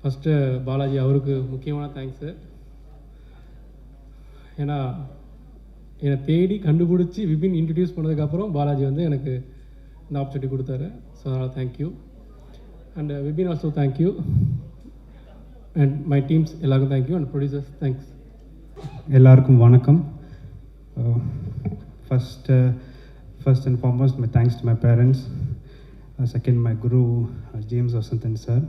ஃபஸ்ட்டு பாலாஜி அவருக்கு முக்கியமான தேங்க்ஸு. ஏன்னா என்னை தேடி கண்டுபிடிச்சி விபின் இன்ட்ரடியூஸ் பண்ணதுக்கப்புறம் பாலாஜி எனக்கு இந்த ஆப்பர்ச்சுனிட்டி கொடுத்தாரு. ஸோ அதனால் thank you. And Vipin also thank you. And my teams எல்லாருக்கும் தேங்க்யூ. And producers thanks. எல்லாருக்கும் வணக்கம். First and foremost, my thanks to my parents. Second, my guru, James Vasantan sir.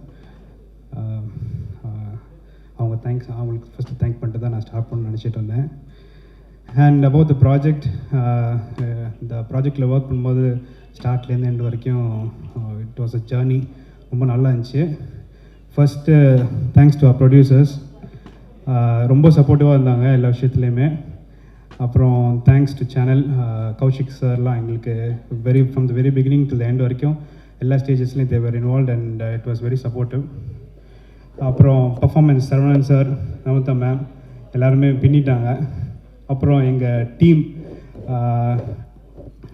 அவங்களுக்கு ஃபஸ்ட்டு தேங்க் பண்ணிட்டு தான் நான் ஸ்டார்ட் பண்ண நினச்சிட்டு இருந்தேன். அண்ட் அபவுட் த ப்ராஜெக்ட், இந்த ப்ராஜெக்டில் ஒர்க் பண்ணும்போது ஸ்டார்ட்லேருந்து எண்ட் வரைக்கும் இட் வாஸ் அ ஜேர்னி. ரொம்ப நல்லா இருந்துச்சு. First thanks to our producers, ரொம்ப சப்போர்ட்டிவாக இருந்தாங்க எல்லா விஷயத்துலையுமே. அப்புறம் தேங்க்ஸ் டு சேனல், கௌஷிக் சார்லாம் எங்களுக்கு from the very beginning to the end வரைக்கும் எல்லா ஸ்டேஜஸ்லையும் they were involve and it was very supportive. அப்புறம் performance Saravanan sir, Namitha ma'am எல்லாருமே பின்னிட்டாங்க. அப்புறம் எங்கள் team,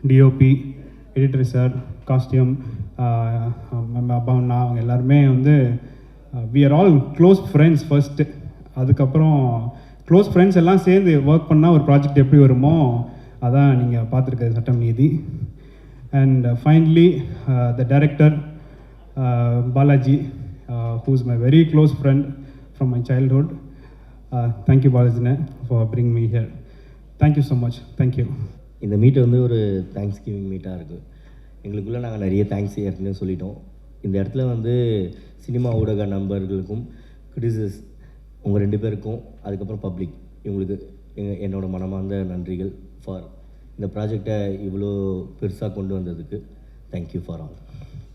DOP, editor sir, costume, அப்பாண்ணா, அவங்க எல்லாருமே we are all close friends first. அதுக்கப்புறம் க்ளோஸ் ஃப்ரெண்ட்ஸ் எல்லாம் சேர்ந்து ஒர்க் பண்ணால் ஒரு ப்ராஜெக்ட் எப்படி வருமோ அதான் நீங்கள் பார்த்துருக்கிறது சட்டம் நீதி. And finally the director Balaji, who is my very close friend from my childhood. Thank you பாலாஜினே for bring me here. Thank you so much. Thank you. இந்த மீட் வந்து ஒரு தேங்க்ஸ் கிவிங் மீட்டாக இருக்குது. எங்களுக்குள்ளே நாங்கள் நிறைய தேங்க்ஸ் ஏற்கனவே சொல்லிட்டோம். இந்த இடத்துல வந்து சினிமா ஊடக நண்பர்களுக்கும் கிரிட்டிசஸ் உங்கள் 2 பேருக்கும் அதுக்கப்புறம் பப்ளிக் இவங்களுக்கு என்னோட மனமார்ந்த நன்றிகள் ஃபார் இந்த ப்ராஜெக்டை இவ்வளோ பெருசாக கொண்டு வந்ததுக்கு. Thank you for all.